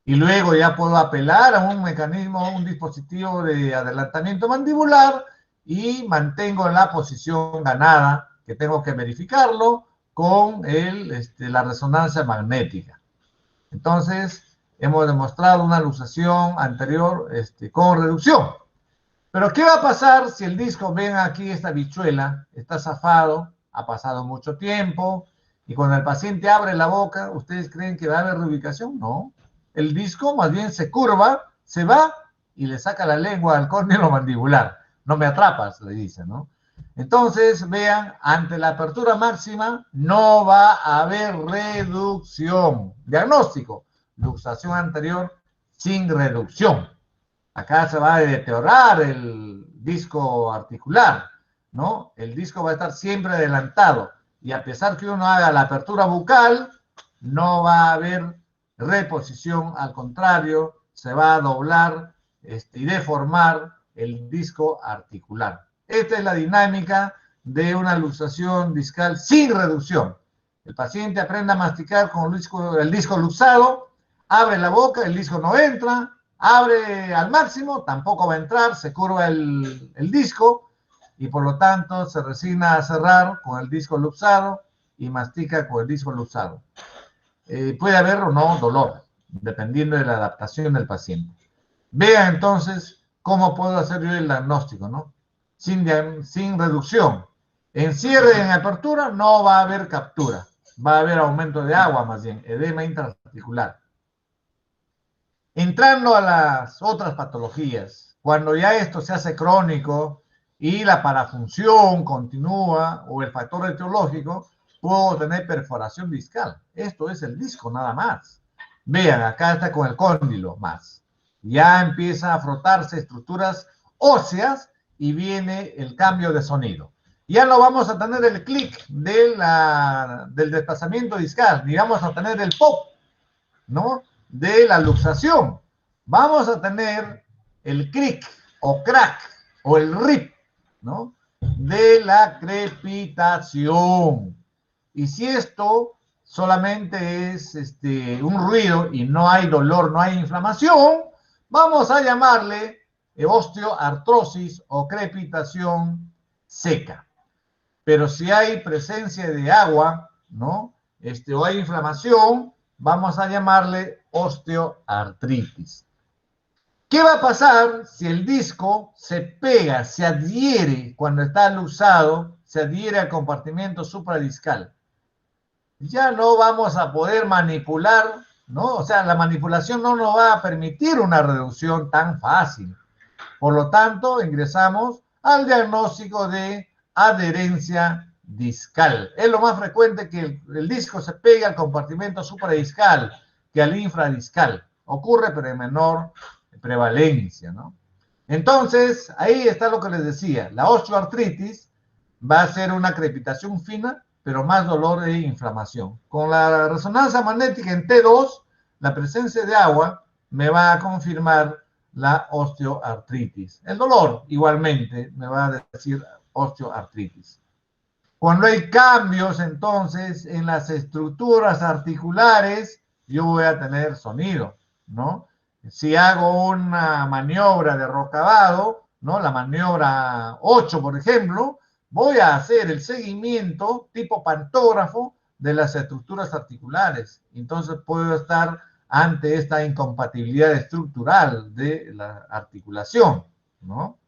Y luego ya puedo apelar a un mecanismo, un dispositivo de adelantamiento mandibular y mantengo la posición ganada, que tengo que verificarlo con la resonancia magnética. Entonces, hemos demostrado una luxación anterior con reducción. Pero, ¿qué va a pasar si el disco, ven aquí esta bichuela, está zafado, ha pasado mucho tiempo, y cuando el paciente abre la boca, ¿ustedes creen que va a haber reubicación? No. El disco más bien se curva, se va y le saca la lengua al córneo mandibular. No me atrapas, le dice, ¿no? Entonces, vean, ante la apertura máxima no va a haber reducción. Diagnóstico, luxación anterior sin reducción. Acá se va a deteriorar el disco articular, ¿no? El disco va a estar siempre adelantado. Y a pesar que uno haga la apertura bucal, no va a haber reposición, al contrario, se va a doblar y deformar el disco articular. Esta es la dinámica de una luxación discal sin reducción. El paciente aprende a masticar con el disco luxado, abre la boca, el disco no entra, abre al máximo, tampoco va a entrar, se curva el disco y por lo tanto se resigna a cerrar con el disco luxado y mastica con el disco luxado. Puede haber o no dolor, dependiendo de la adaptación del paciente. Vean entonces cómo puedo hacer yo el diagnóstico, ¿no? Sin reducción. En cierre y en apertura no va a haber captura. Va a haber aumento de agua más bien, edema intraarticular. Entrando a las otras patologías, cuando ya esto se hace crónico y la parafunción continúa o el factor etiológico, puedo tener perforación discal. Esto es el disco nada más. Vean, acá está con el cóndilo más. Ya empieza a frotarse estructuras óseas y viene el cambio de sonido. Ya no vamos a tener el clic del desplazamiento discal, ni vamos a tener el pop, ¿no? De la luxación. Vamos a tener el cric o crack o el rip, ¿no? De la crepitación. Y si esto solamente es un ruido y no hay dolor, no hay inflamación, vamos a llamarle osteoartrosis o crepitación seca. Pero si hay presencia de agua, ¿no? O hay inflamación, vamos a llamarle osteoartritis. ¿Qué va a pasar si el disco se pega, se adhiere cuando está luxado, se adhiere al compartimento supradiscal? Ya no vamos a poder manipular, ¿no? O sea, la manipulación no nos va a permitir una reducción tan fácil. Por lo tanto, ingresamos al diagnóstico de adherencia discal. Es lo más frecuente que el disco se pegue al compartimento supradiscal que al infradiscal. Ocurre, pero en menor prevalencia, ¿no? Entonces, ahí está lo que les decía. La osteoartritis va a ser una crepitación fina, pero más dolor e inflamación. Con la resonancia magnética en T2, la presencia de agua me va a confirmar la osteoartritis. El dolor, igualmente, me va a decir osteoartritis. Cuando hay cambios, entonces, en las estructuras articulares, yo voy a tener sonido, ¿no? Si hago una maniobra de rocavado, ¿no? La maniobra 8, por ejemplo, voy a hacer el seguimiento tipo pantógrafo de las estructuras articulares. Entonces puedo estar ante esta incompatibilidad estructural de la articulación, ¿no?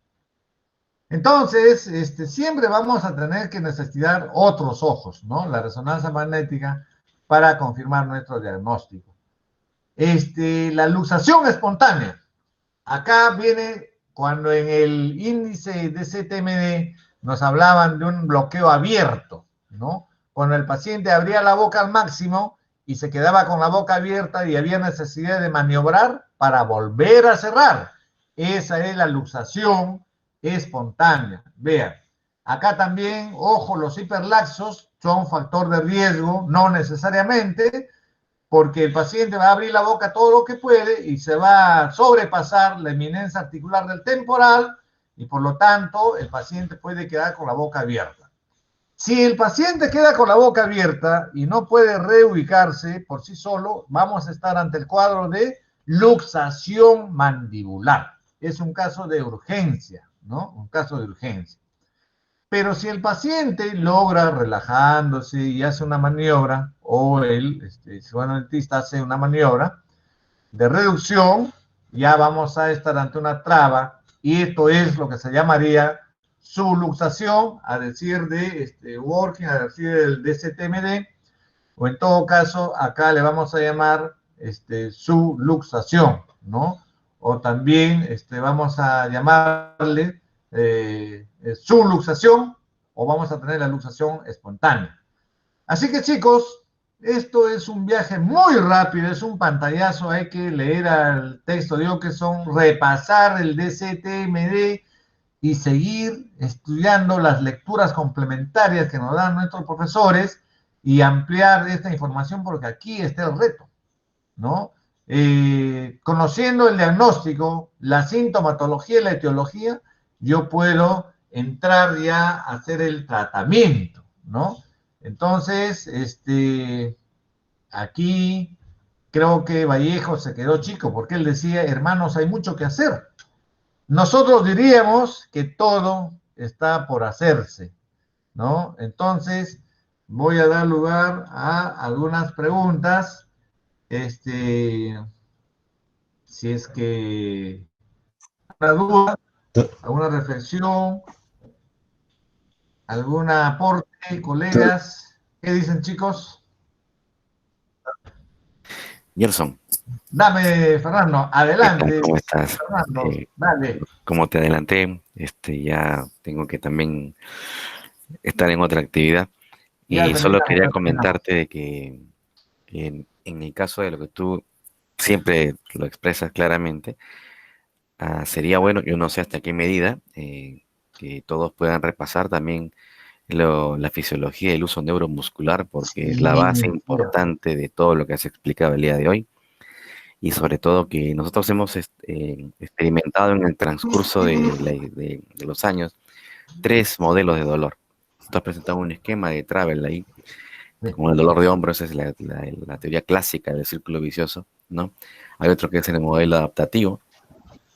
Entonces, siempre vamos a tener que necesitar otros ojos, ¿no? La resonancia magnética para confirmar nuestro diagnóstico. La luxación espontánea. Acá viene cuando en el índice de CTMD nos hablaban de un bloqueo abierto, ¿no? Cuando el paciente abría la boca al máximo y se quedaba con la boca abierta y había necesidad de maniobrar para volver a cerrar. Esa es la luxación espontánea. Vean, acá también, ojo, los hiperlaxos son factor de riesgo, no necesariamente, porque el paciente va a abrir la boca todo lo que puede y se va a sobrepasar la eminencia articular del temporal y por lo tanto el paciente puede quedar con la boca abierta. Si el paciente queda con la boca abierta y no puede reubicarse por sí solo, vamos a estar ante el cuadro de luxación mandibular. Es un caso de urgencia, ¿no? Un caso de urgencia. Pero si el paciente logra relajándose y hace una maniobra, o el cirujano dentista hace una maniobra de reducción, ya vamos a estar ante una traba, y esto es lo que se llamaría subluxación, a decir de Working, a decir del DCTMD, o en todo caso, acá le vamos a llamar subluxación, ¿no? O también vamos a llamarle subluxación, o vamos a tener la luxación espontánea. Así que chicos, esto es un viaje muy rápido, es un pantallazo, hay que leer el texto, digo que son repasar el DCTMD y seguir estudiando las lecturas complementarias que nos dan nuestros profesores y ampliar esta información porque aquí está el reto, ¿no? Conociendo el diagnóstico, la sintomatología y la etiología, yo puedo entrar ya a hacer el tratamiento, ¿no? Entonces, aquí creo que Vallejo se quedó chico porque él decía, hermanos, hay mucho que hacer. Nosotros diríamos que todo está por hacerse, ¿no? Entonces, voy a dar lugar a algunas preguntas. Si es que alguna duda, alguna reflexión, algún aporte, colegas. ¿Qué dicen, chicos? Gerson. Dame, Fernando, adelante. ¿Cómo estás? Fernando, dale. Como te adelanté, ya tengo que también estar en otra actividad. Y solo quería comentarte de que en el caso de lo que tú siempre lo expresas claramente, sería bueno, yo no sé hasta qué medida, que todos puedan repasar también la fisiología y el uso neuromuscular, porque es la base importante de todo lo que has explicado el día de hoy. Y sobre todo que nosotros hemos experimentado en el transcurso de los años 3 modelos de dolor. Tú has presentado un esquema de Travel ahí, como el dolor de hombros, esa es la teoría clásica del círculo vicioso, ¿no? Hay otro que es el modelo adaptativo,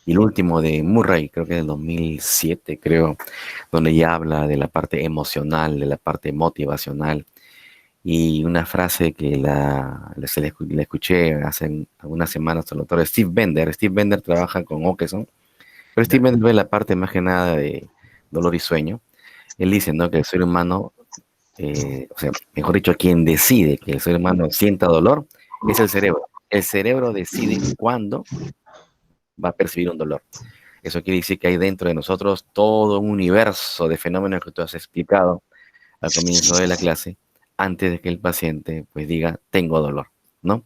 y el último de Murray, creo que es del 2007, creo, donde ya habla de la parte emocional, de la parte motivacional, y una frase que la escuché hace algunas semanas al doctor Steve Bender. Steve Bender trabaja con Okeson, pero Steve Bender ve la parte más que nada de dolor y sueño. Él dice, ¿no?, que el ser humano, o sea, mejor dicho, quien decide que el ser humano sienta dolor es el cerebro. El cerebro decide cuándo va a percibir un dolor. Eso quiere decir que hay dentro de nosotros todo un universo de fenómenos que tú has explicado al comienzo de la clase, antes de que el paciente pues diga, tengo dolor, ¿no?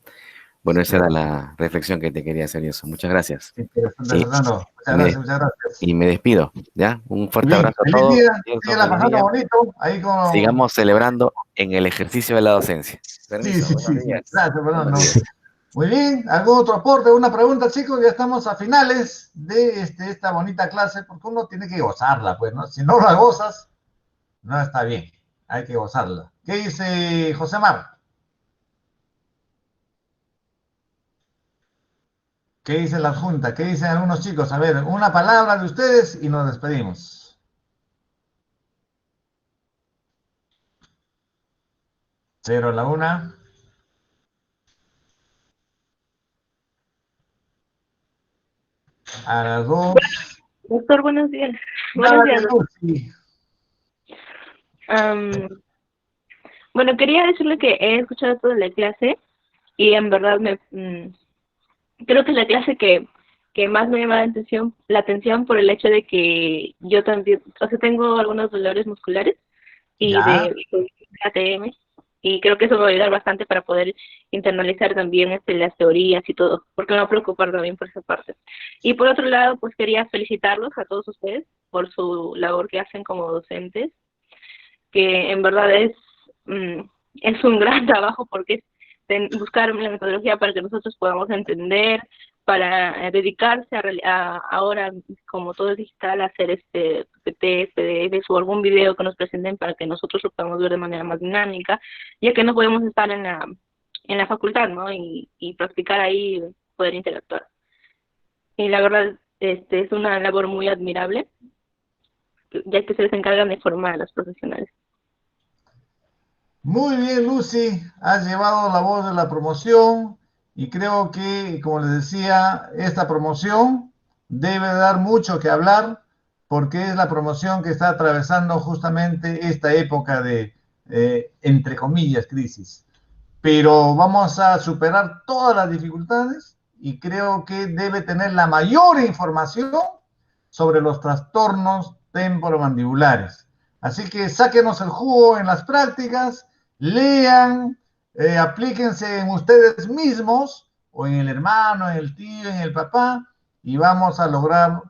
Bueno, esa era la reflexión que te quería hacer, eso. Muchas gracias. Interesante, Fernando. Muchas gracias. Y me despido, ¿ya? Un fuerte Bien, abrazo a feliz todos. día, síguela pasando bonito. Ahí con... Sigamos celebrando en el ejercicio de la docencia. Permiso, Sí. buenos días. Gracias, Fernando. Muy bien, ¿algún otro aporte, una pregunta, chicos? Ya estamos a finales de esta bonita clase, porque uno tiene que gozarla, pues, ¿no? Si no la gozas, no está bien. Hay que gozarla. ¿Qué dice José Mar? ¿Qué dice la Junta? ¿Qué dicen algunos chicos? A ver, una palabra de ustedes y nos despedimos. Cero a la una. A las dos. Doctor, buenos días. Nada Buenos días. Bueno, quería decirle que he escuchado toda la clase y en verdad creo que es la clase que más me llama la atención por el hecho de que yo también, o sea, tengo algunos dolores musculares y de ATM, y creo que eso me va a ayudar bastante para poder internalizar también las teorías y todo, porque me va a preocupar también por esa parte. Y por otro lado, pues quería felicitarlos a todos ustedes por su labor que hacen como docentes, que en verdad es un gran trabajo, porque es buscar la metodología para que nosotros podamos entender, para dedicarse ahora, como todo es digital, a hacer PPTs, PDFs o algún video que nos presenten para que nosotros lo podamos ver de manera más dinámica, ya que no podemos estar en la facultad, ¿no? Y practicar ahí, poder interactuar. Y la verdad, es una labor muy admirable, ya que se les encargan de formar a los profesionales. Muy bien, Lucy, has llevado la voz de la promoción y creo que, como les decía, esta promoción debe dar mucho que hablar porque es la promoción que está atravesando justamente esta época de, entre comillas, crisis. Pero vamos a superar todas las dificultades y creo que debe tener la mayor información sobre los trastornos temporomandibulares. Así que sáquenos el jugo en las prácticas, lean, aplíquense en ustedes mismos o en el hermano, en el tío, en el papá y vamos a lograr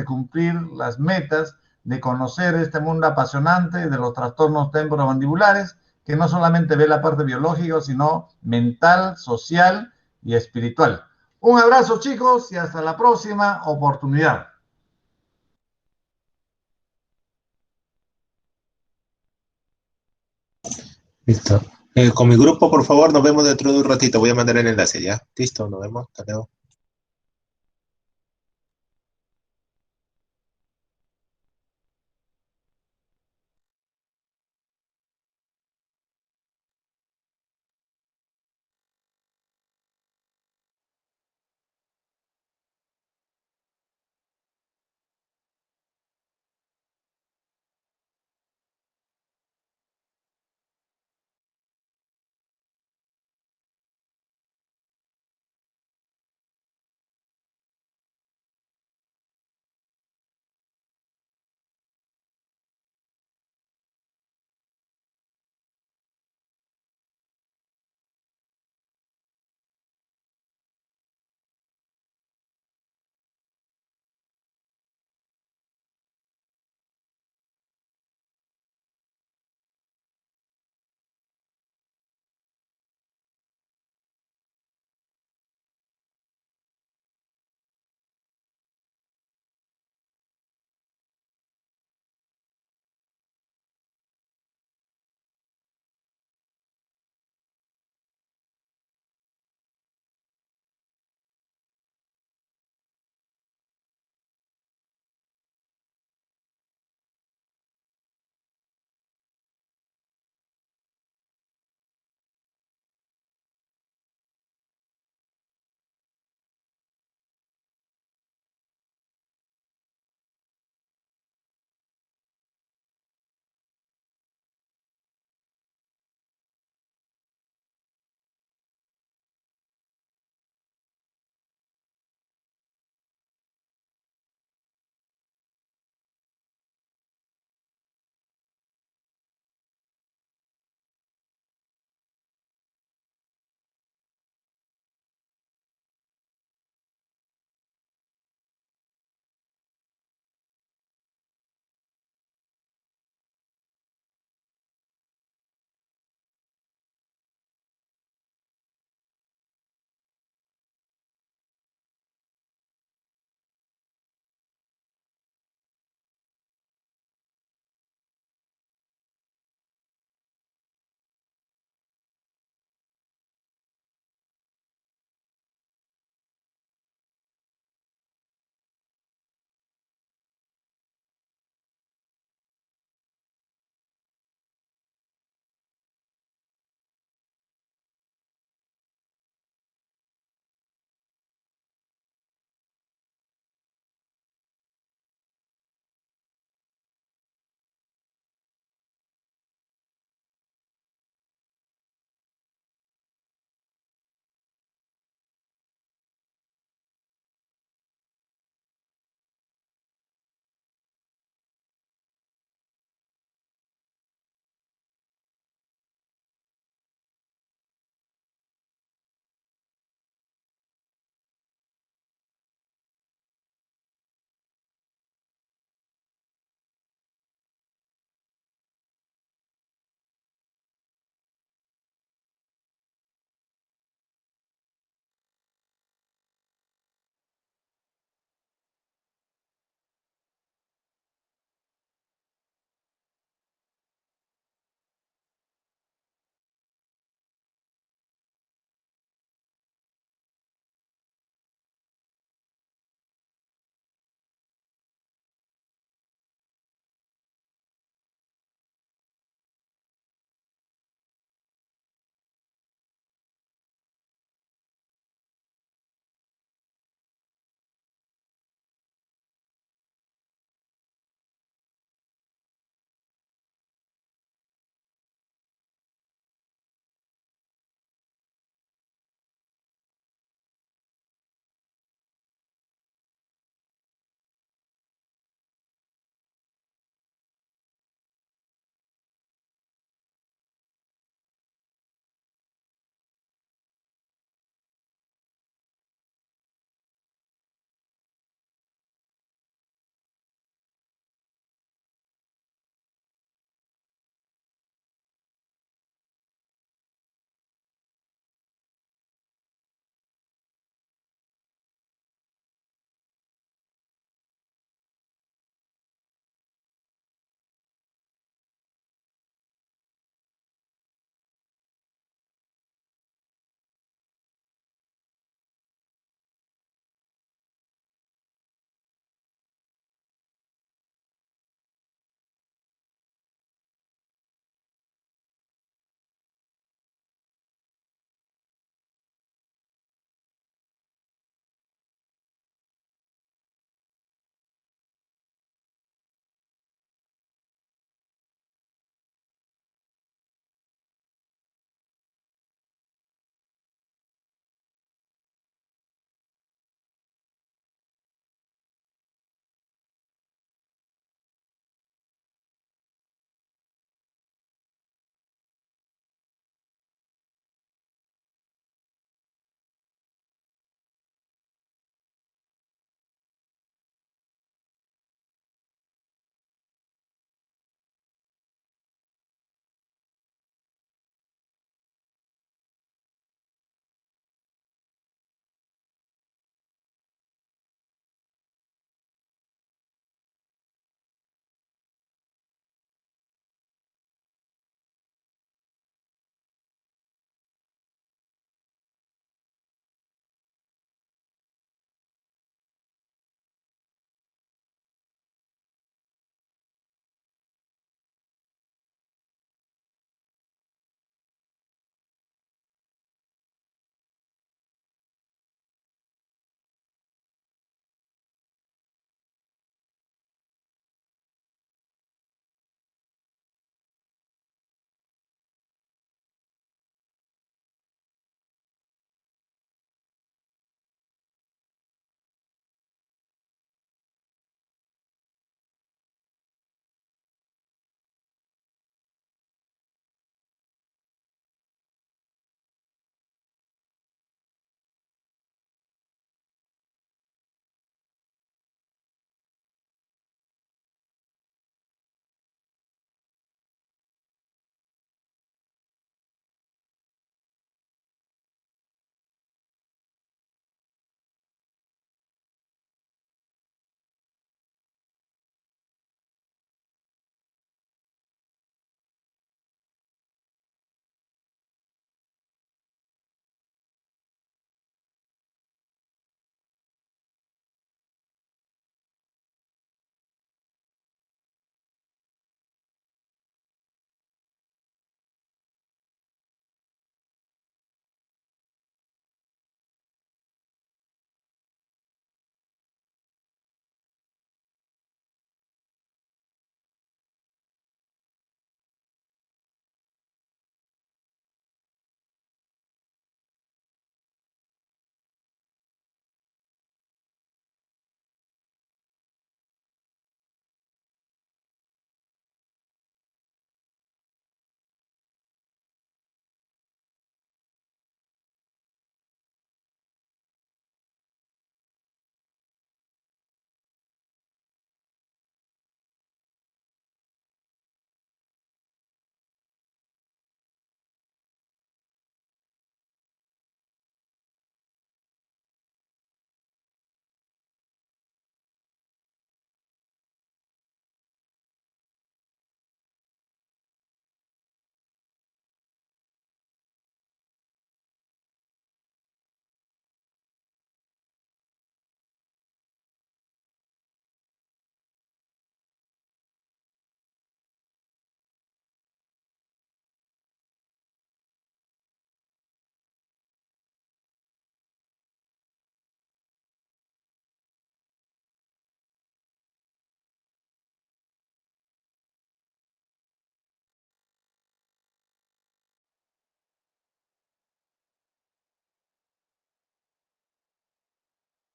cumplir las metas de conocer este mundo apasionante de los trastornos temporomandibulares, que no solamente ve la parte biológica, sino mental, social y espiritual. Un abrazo, chicos, y hasta la próxima oportunidad. Listo. Con mi grupo, por favor, nos vemos dentro de un ratito. Voy a mandar el enlace, ¿ya? Listo, nos vemos. Hasta luego.